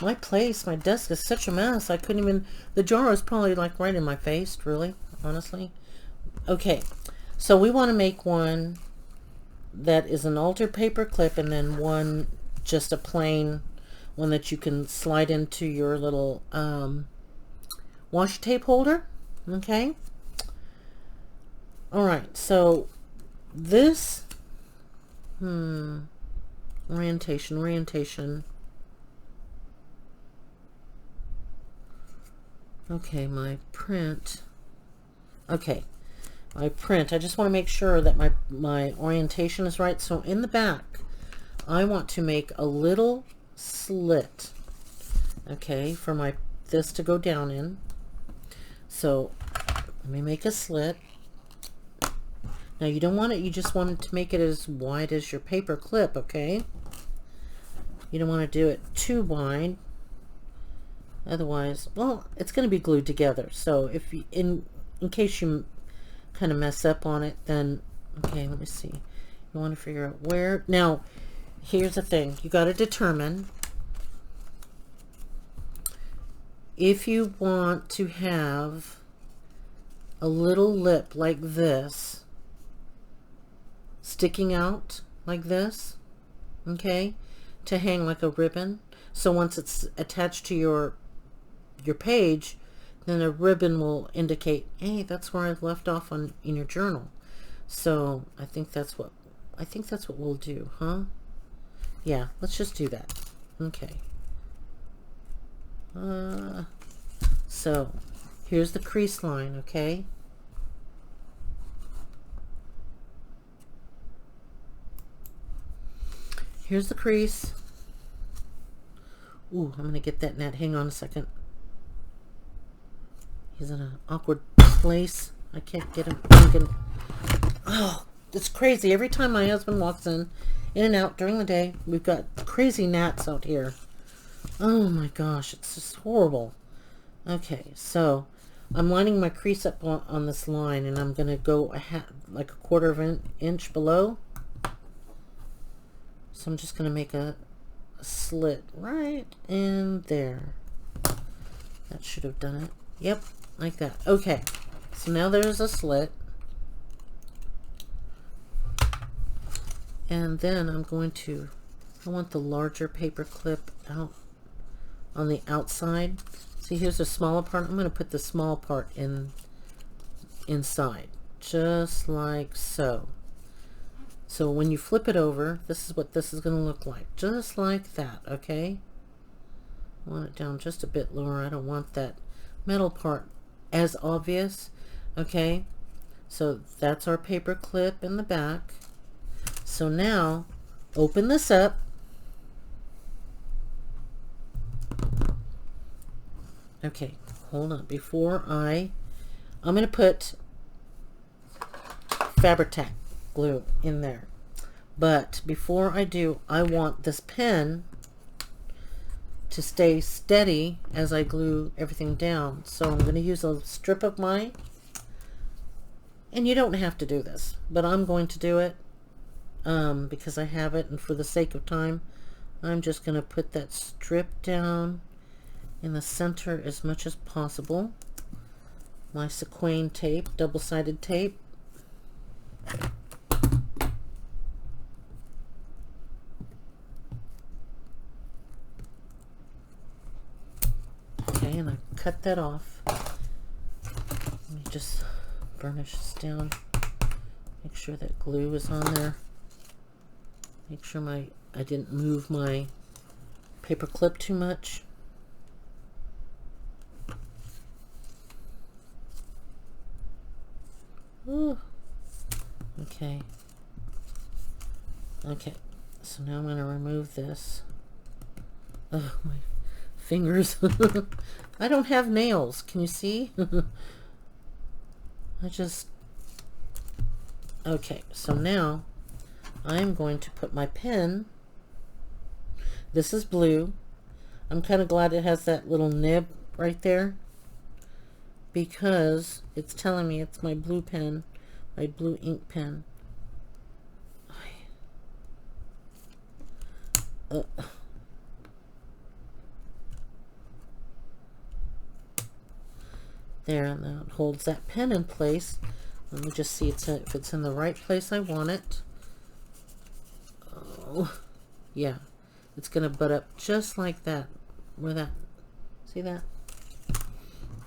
my desk is such a mess. I couldn't even, the jar was probably like right in my face, really, honestly. Okay, so we want to make one that is an altered paper clip, and then one just a plain one that you can slide into your little washi tape holder. Okay. All right, so this orientation. Okay, my print. Okay, my print. I just want to make sure that my orientation is right. So in the back, I want to make a little slit. Okay, for this to go down in. So let me make a slit. Now you don't want it, you just want to make it as wide as your paper clip, okay? You don't want to do it too wide. Otherwise, well, it's going to be glued together. So if you, in case you kind of mess up on it, then, okay, let me see. You want to figure out where. Now, here's the thing. You got to determine if you want to have a little lip like this sticking out like this, okay, to hang like a ribbon. So once it's attached to your page, then a ribbon will indicate, hey, that's where I left off in your journal. So I think that's what we'll do, huh? Yeah, let's just do that. Okay. So here's the crease line, okay? Here's the crease. Ooh, I'm going to get that net. Hang on a second. He's in an awkward place. I can't get him. Oh, it's crazy. Every time my husband walks in and out during the day, we've got crazy gnats out here. Oh my gosh, it's just horrible. Okay, so I'm lining my crease up on this line, and I'm going to go like a quarter of an inch below. So I'm just going to make a slit right in there. That should have done it. Yep, like that. Okay, so now there's a slit. And then I'm going to, I want the larger paper clip out on the outside. See, here's the smaller part. I'm going to put the small part inside, just like so. So when you flip it over, this is what this is going to look like, just like that, okay? I want it down just a bit lower. I don't want that metal part as obvious, okay? So that's our paper clip in the back. So now, open this up. Okay, hold on. Before I'm going to put Fabri-Tac glue in there. But before I do, I want this pen to stay steady as I glue everything down. So I'm going to use a strip of mine. And you don't have to do this, but I'm going to do it because I have it, and for the sake of time, I'm just going to put that strip down in the center as much as possible. My sequin tape, double-sided tape. Okay, and I cut that off. Let me just burnish this down. Make sure that glue is on there. Make sure I didn't move my paper clip too much. Ooh. Okay. Okay. So now I'm going to remove this. Oh, my fingers. I don't have nails. Can you see? Okay, so now I'm going to put my pen. This is blue. I'm kind of glad it has that little nib right there, because it's telling me it's my blue pen, my blue ink pen. There, and that holds that pen in place. Let me just see if it's in the right place I want it. Oh, yeah. It's going to butt up just like that. Where that, see that?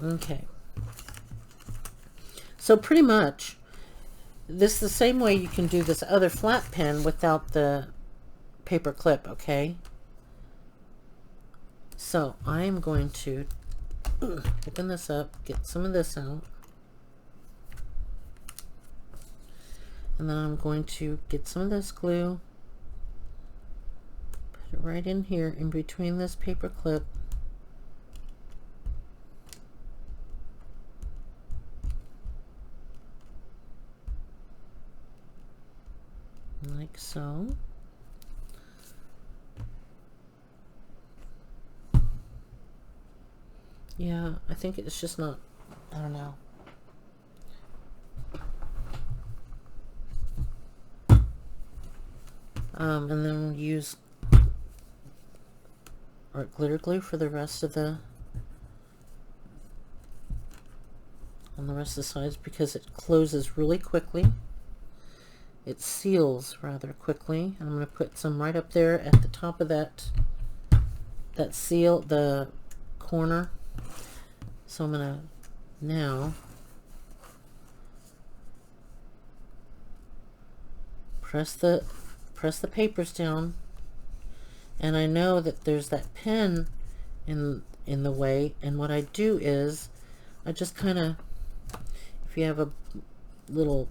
Okay. So pretty much, this is the same way you can do this other flat pen without the paper clip, okay? So I'm going to open this up, get some of this out. And then I'm going to get some of this glue, put it right in here in between this paper clip. Like so. Yeah, I think it's just not, I don't know. And then we'll use our glitter glue for the rest of the, on the rest of the sides, because it closes really quickly. It seals rather quickly. And I'm going to put some right up there at the top of that seal, the corner. So I'm going to now press the papers down And I know that there's that pen in the way, and what I do is I just kind of, if you have a little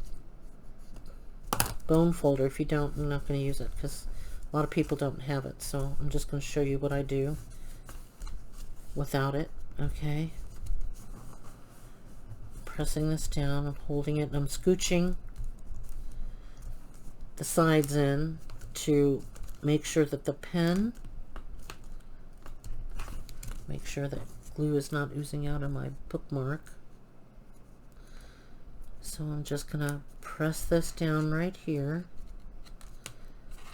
bone folder, if you don't, I'm not going to use it because a lot of people don't have it, so I'm just going to show you what I do without it. Okay, pressing this down, I'm holding it, and I'm scooching the sides in to make sure that the pen, make sure that glue is not oozing out of my bookmark. So I'm just gonna press this down right here.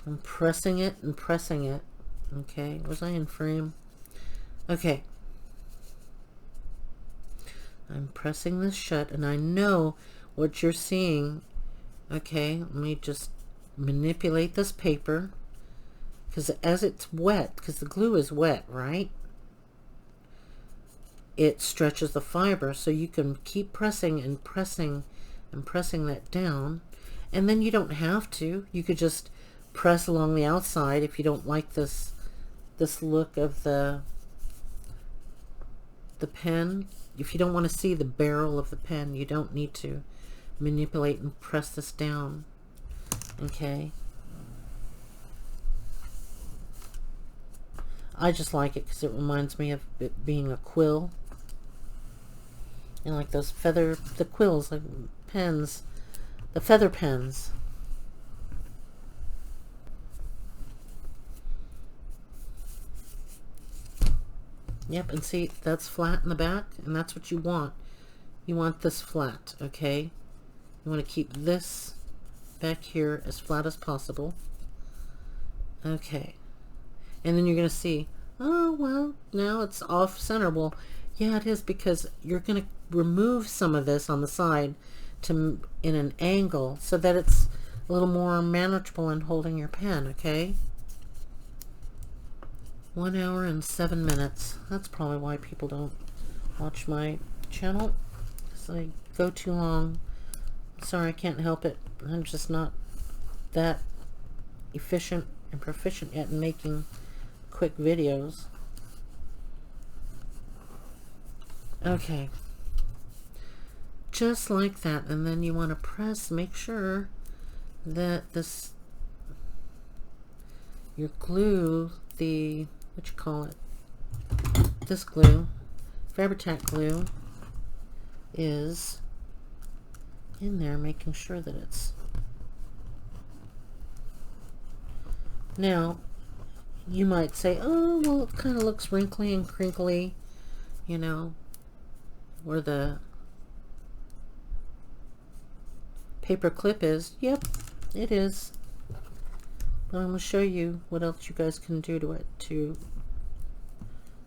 I'm pressing it and pressing it. Okay, was I in frame? Okay. I'm pressing this shut, and I know what you're seeing. Okay, let me just manipulate this paper, because as it's wet, because the glue is wet, right? It stretches the fiber, so you can keep pressing and pressing and pressing that down, and then you don't have to. You could just press along the outside if you don't like this look of the pen. If you don't want to see the barrel of the pen, you don't need to manipulate and press this down. Okay, I just like it because it reminds me of it being a quill. And like those the quills, like pens, the feather pens. Yep, and see, that's flat in the back, and that's what you want. You want this flat, okay? You want to keep this back here as flat as possible. Okay. And then you're going to see, oh, well, now it's off center. Well, yeah, it is, because you're going to remove some of this on the side in an angle so that it's a little more manageable in holding your pen, okay? 1 hour and 7 minutes. That's probably why people don't watch my channel, because I go too long. Sorry, I can't help it. I'm just not that efficient and proficient yet in making quick videos. Okay, just like that, and then you want to press, make sure that your glue, what you call it, this glue, Fabri-Tac glue, is in there, making sure that it's. Now, you might say, oh, well, it kind of looks wrinkly and crinkly, you know, where the paper clip is. Yep, it is. But I'm going to show you what else you guys can do to it to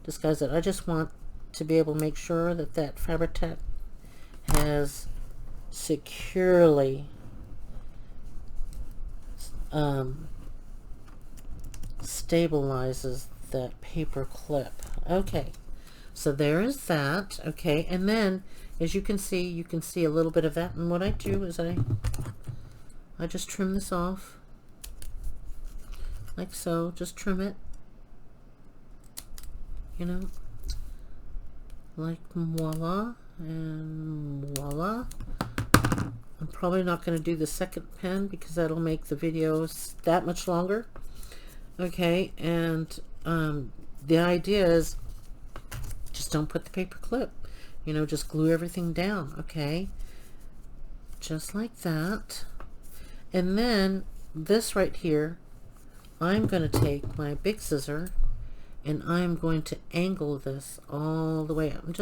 disguise it. I just want to be able to make sure that that Fabri-Tac has securely stabilizes that paper clip. Okay, so there is that. Okay, and then as you can see a little bit of that, and what I do is I just trim this off like so. Just trim it, you know, like voila and voila. I'm probably not going to do the second pen because that'll make the videos that much longer. Okay, and the idea is just don't put the paper clip, you know, just glue everything down. Okay, just like that. And then this right here, I'm going to take my big scissor and I'm going to angle this all the way up. I'm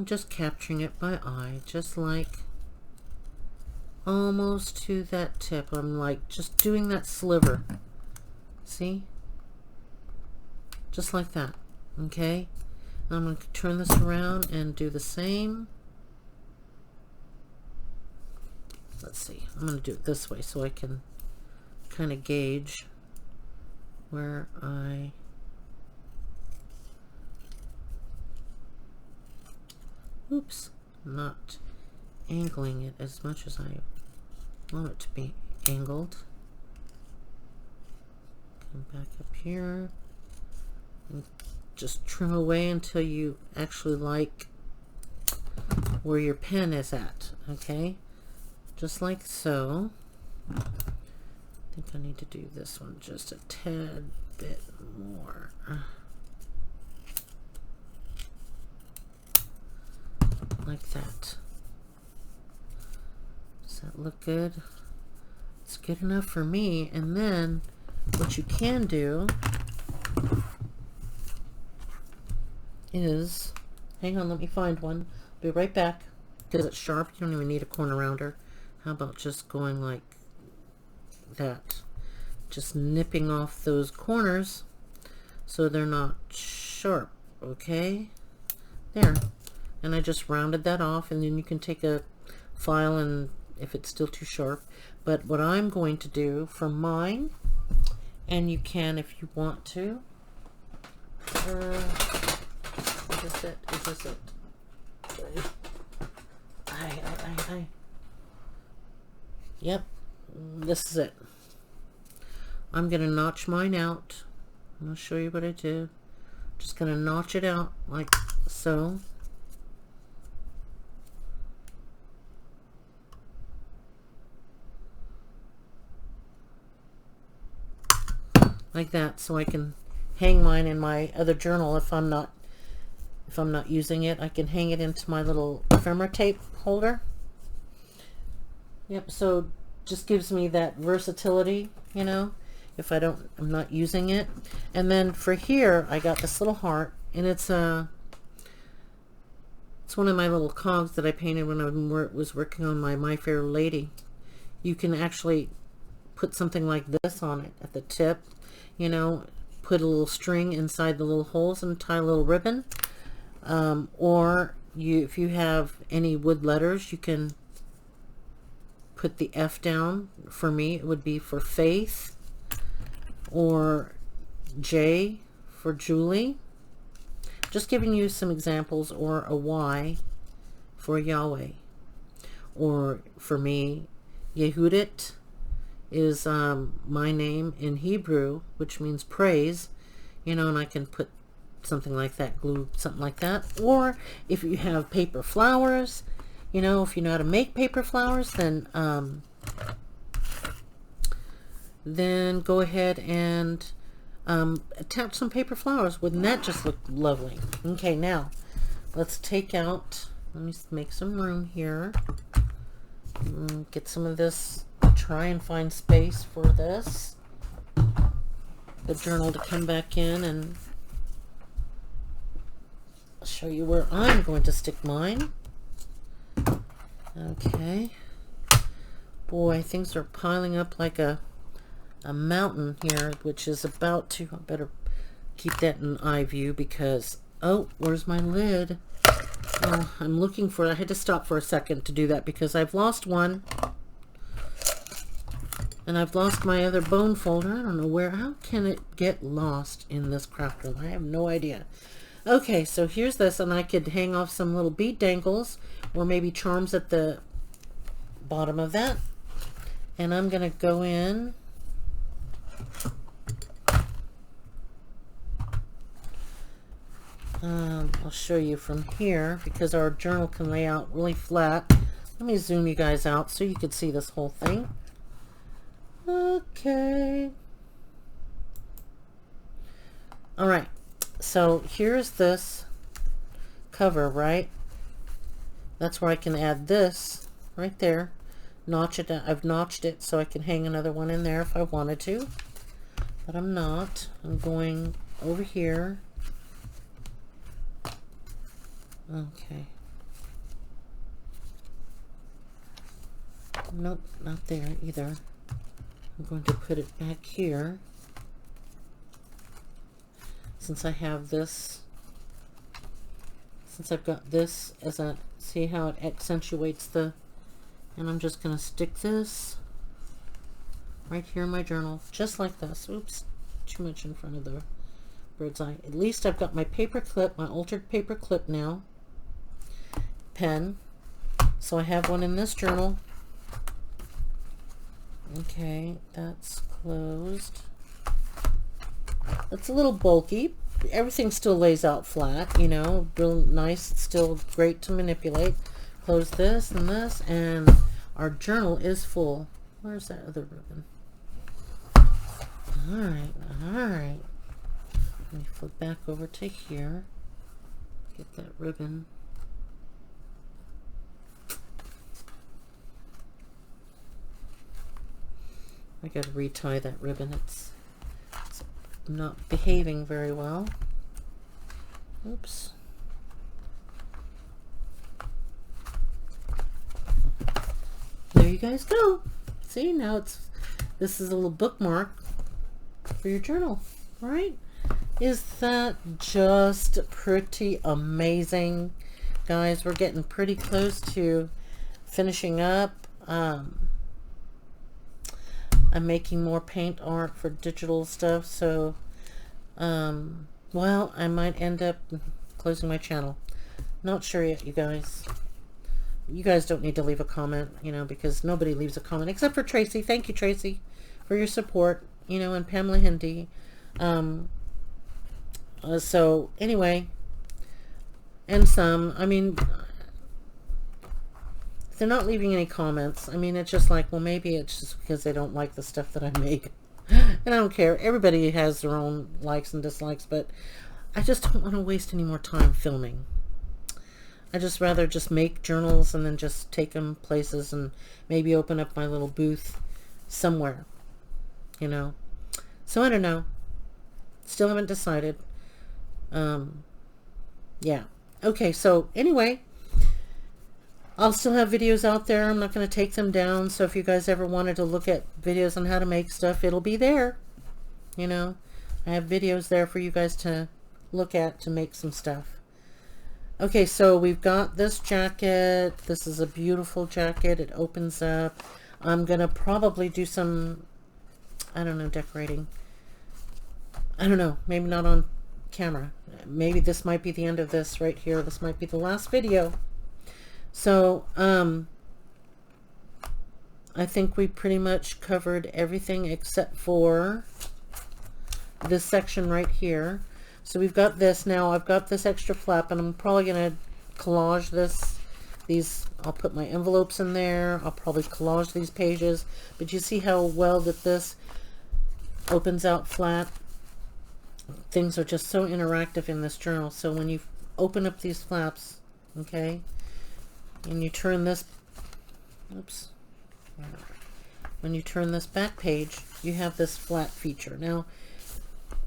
just capturing it by eye, just like almost to that tip. I'm like just doing that sliver. See? Just like that. Okay? And I'm going to turn this around and do the same. Let's see. I'm going to do it this way so I can kind of gauge where oops, I'm not angling it as much as I want it to be angled. Come back up here and just trim away until you actually like where your pen is at. Okay, just like so. I think I need to do this one just a tad bit more. Like that. Does that look good? It's good enough for me. And then what you can do is, hang on, let me find one. Be right back. Because it's sharp, you don't even need a corner rounder. How about just going like that? Just nipping off those corners so they're not sharp. Okay, there. And I just rounded that off, and then you can take a file and if it's still too sharp. But what I'm going to do for mine, and you can if you want to, is this it? Is this it? Yep, this is it. I'm gonna notch mine out. I'm gonna show you what I do. Just gonna notch it out like so. Like that, so I can hang mine in my other journal if I'm not using it. I can hang it into my little ephemera tape holder. Yep, so just gives me that versatility, you know, if I'm not using it. And then for here, I got this little heart, and it's one of my little cogs that I painted when I was working on my Fair Lady. You can actually put something like this on it at the tip, you know, put a little string inside the little holes and tie a little ribbon. Or if you have any wood letters, you can put the F down. For me, it would be for Faith, or J for Julie. Just giving you some examples. Or a Y for Yahweh. Or for me, Yehudit is my name in Hebrew, which means praise, you know, and I can put something like that, glue something like that. Or if you have paper flowers, you know, if you know how to make paper flowers, then go ahead and attach some paper flowers. Wouldn't that just look lovely? Okay, now let's take out, let me make some room here. Get some of this, try and find space for this, the journal to come back in, and I'll show you where I'm going to stick mine. Okay. Boy, things are piling up like a mountain here, which is about to, I better keep that in eye view because, oh, where's my lid? Oh, I'm looking for it. I had to stop for a second to do that because I've lost one. And I've lost my other bone folder. I don't know where. How can it get lost in this craft room? I have no idea. Okay, so here's this, and I could hang off some little bead dangles or maybe charms at the bottom of that. And I'm going to go in. I'll show you from here because our journal can lay out really flat. Let me zoom you guys out so you can see this whole thing. Okay. All right. So here's this cover, right? That's where I can add this right there. Notch it. I've notched it so I can hang another one in there if I wanted to, but I'm not. I'm going over here. Okay. Nope, not there either. I'm going to put it back here. Since I have this, since I've got this as a, see how it accentuates the, and I'm just going to stick this right here in my journal, just like this. Oops, too much in front of the bird's eye. At least I've got my paper clip, my altered paper clip now, pen. So I have one in this journal. Okay, that's closed. It's a little bulky. Everything still lays out flat, you know, real nice. It's still great to manipulate. Close this, and our journal is full. Where's that other ribbon? Alright, alright. Let me flip back over to here. Get that ribbon. I gotta retie that ribbon. It's not behaving very well. Oops. There you guys go. See, now this is a little bookmark for your journal, right? Is that just pretty amazing? Guys, we're getting pretty close to finishing up. I'm making more paint art for digital stuff, so well, I might end up closing my channel. Not sure yet, you guys. You guys don't need to leave a comment, you know, because nobody leaves a comment except for Tracy. Thank you, Tracy, for your support, you know, and Pamela Hindi. So anyway, and some, I mean, they're not leaving any comments. I mean, it's just like, well, maybe it's just because they don't like the stuff that I make. And I don't care. Everybody has their own likes and dislikes, but I just don't want to waste any more time filming. I just rather just make journals and then just take them places and maybe open up my little booth somewhere, you know. So I don't know. Still haven't decided. Yeah. Okay, so anyway, I'll still have videos out there. I'm not going to take them down. So if you guys ever wanted to look at videos on how to make stuff, it'll be there. You know, I have videos there for you guys to look at to make some stuff. Okay, so we've got this jacket. This is a beautiful jacket. It opens up. I'm going to probably do some, I don't know, decorating. I don't know. Maybe not on camera. Maybe this might be the end of this right here. This might be the last video. So, I think we pretty much covered everything except for this section right here. So we've got this now. I've got this extra flap, and I'm probably going to collage these. I'll put my envelopes in there. I'll probably collage these pages. But you see how well that this opens out flat? Things are just so interactive in this journal. So when you open up these flaps, okay, and you turn this, oops, when you turn this back page, you have this flat feature. Now,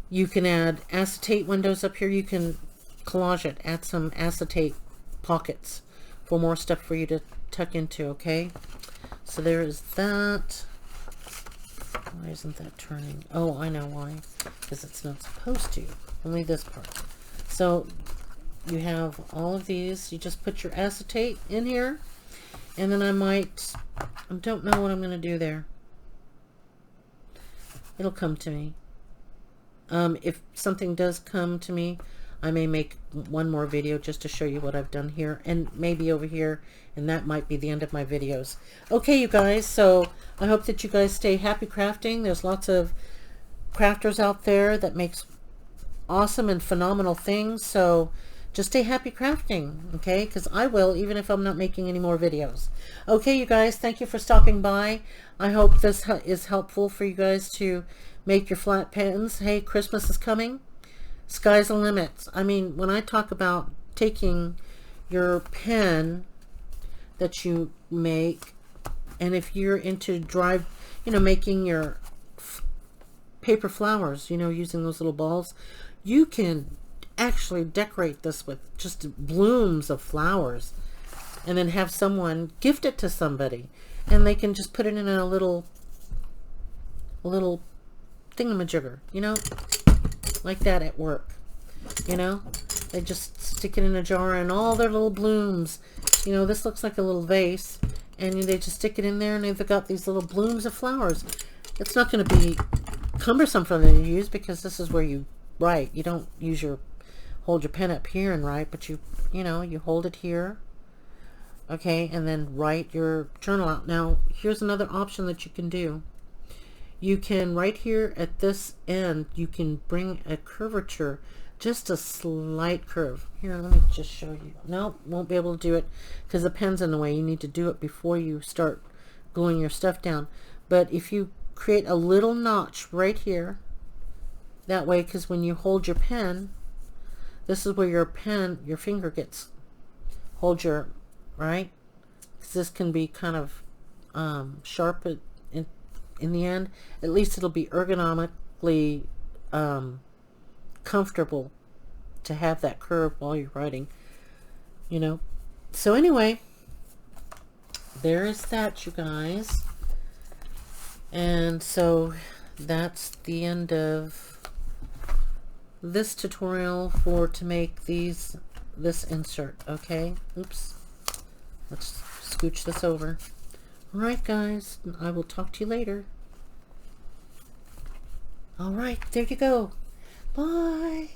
you can add acetate windows up here. You can collage it, add some acetate pockets for more stuff for you to tuck into, okay? So there is that. Why isn't that turning? Oh, I know why. Because it's not supposed to. Only this part. So you have all of these. You just put your acetate in here. And then I don't know what I'm going to do there. It'll come to me. If something does come to me, I may make one more video just to show you what I've done here and maybe over here, and that might be the end of my videos. Okay, you guys, so I hope that you guys stay happy crafting. There's lots of crafters out there that makes awesome and phenomenal things, so just stay happy crafting, okay? Because I will, even if I'm not making any more videos. Okay, you guys, thank you for stopping by. I hope this is helpful for you guys to make your flat pens. Hey, Christmas is coming. Sky's the limit. I mean, when I talk about taking your pen that you make, and if you're into making your paper flowers, you know, using those little balls, you can actually decorate this with just blooms of flowers and then have someone gift it to somebody, and they can just put it in a little thingamajigger, you know, like that at work. You know, they just stick it in a jar and all their little blooms, you know, this looks like a little vase, and they just stick it in there and they've got these little blooms of flowers. It's not going to be cumbersome for them to use because this is where you write. You don't hold your pen up here and write, but you hold it here, okay, and then write your journal out. Now, here's another option that you can do. You can, right here at this end, you can bring a curvature, just a slight curve. Here, let me just show you. No, won't be able to do it because the pen's in the way. You need to do it before you start gluing your stuff down. But if you create a little notch right here, that way, because when you hold your pen, this is where your finger gets, hold your, right? Because this can be kind of sharp in the end. At least it'll be ergonomically comfortable to have that curve while you're writing, you know. So anyway, there is that, you guys. And so that's the end of this tutorial to make this insert. Okay, oops, let's scooch this over. All right, guys, I will talk to you later. All right, there you go. Bye.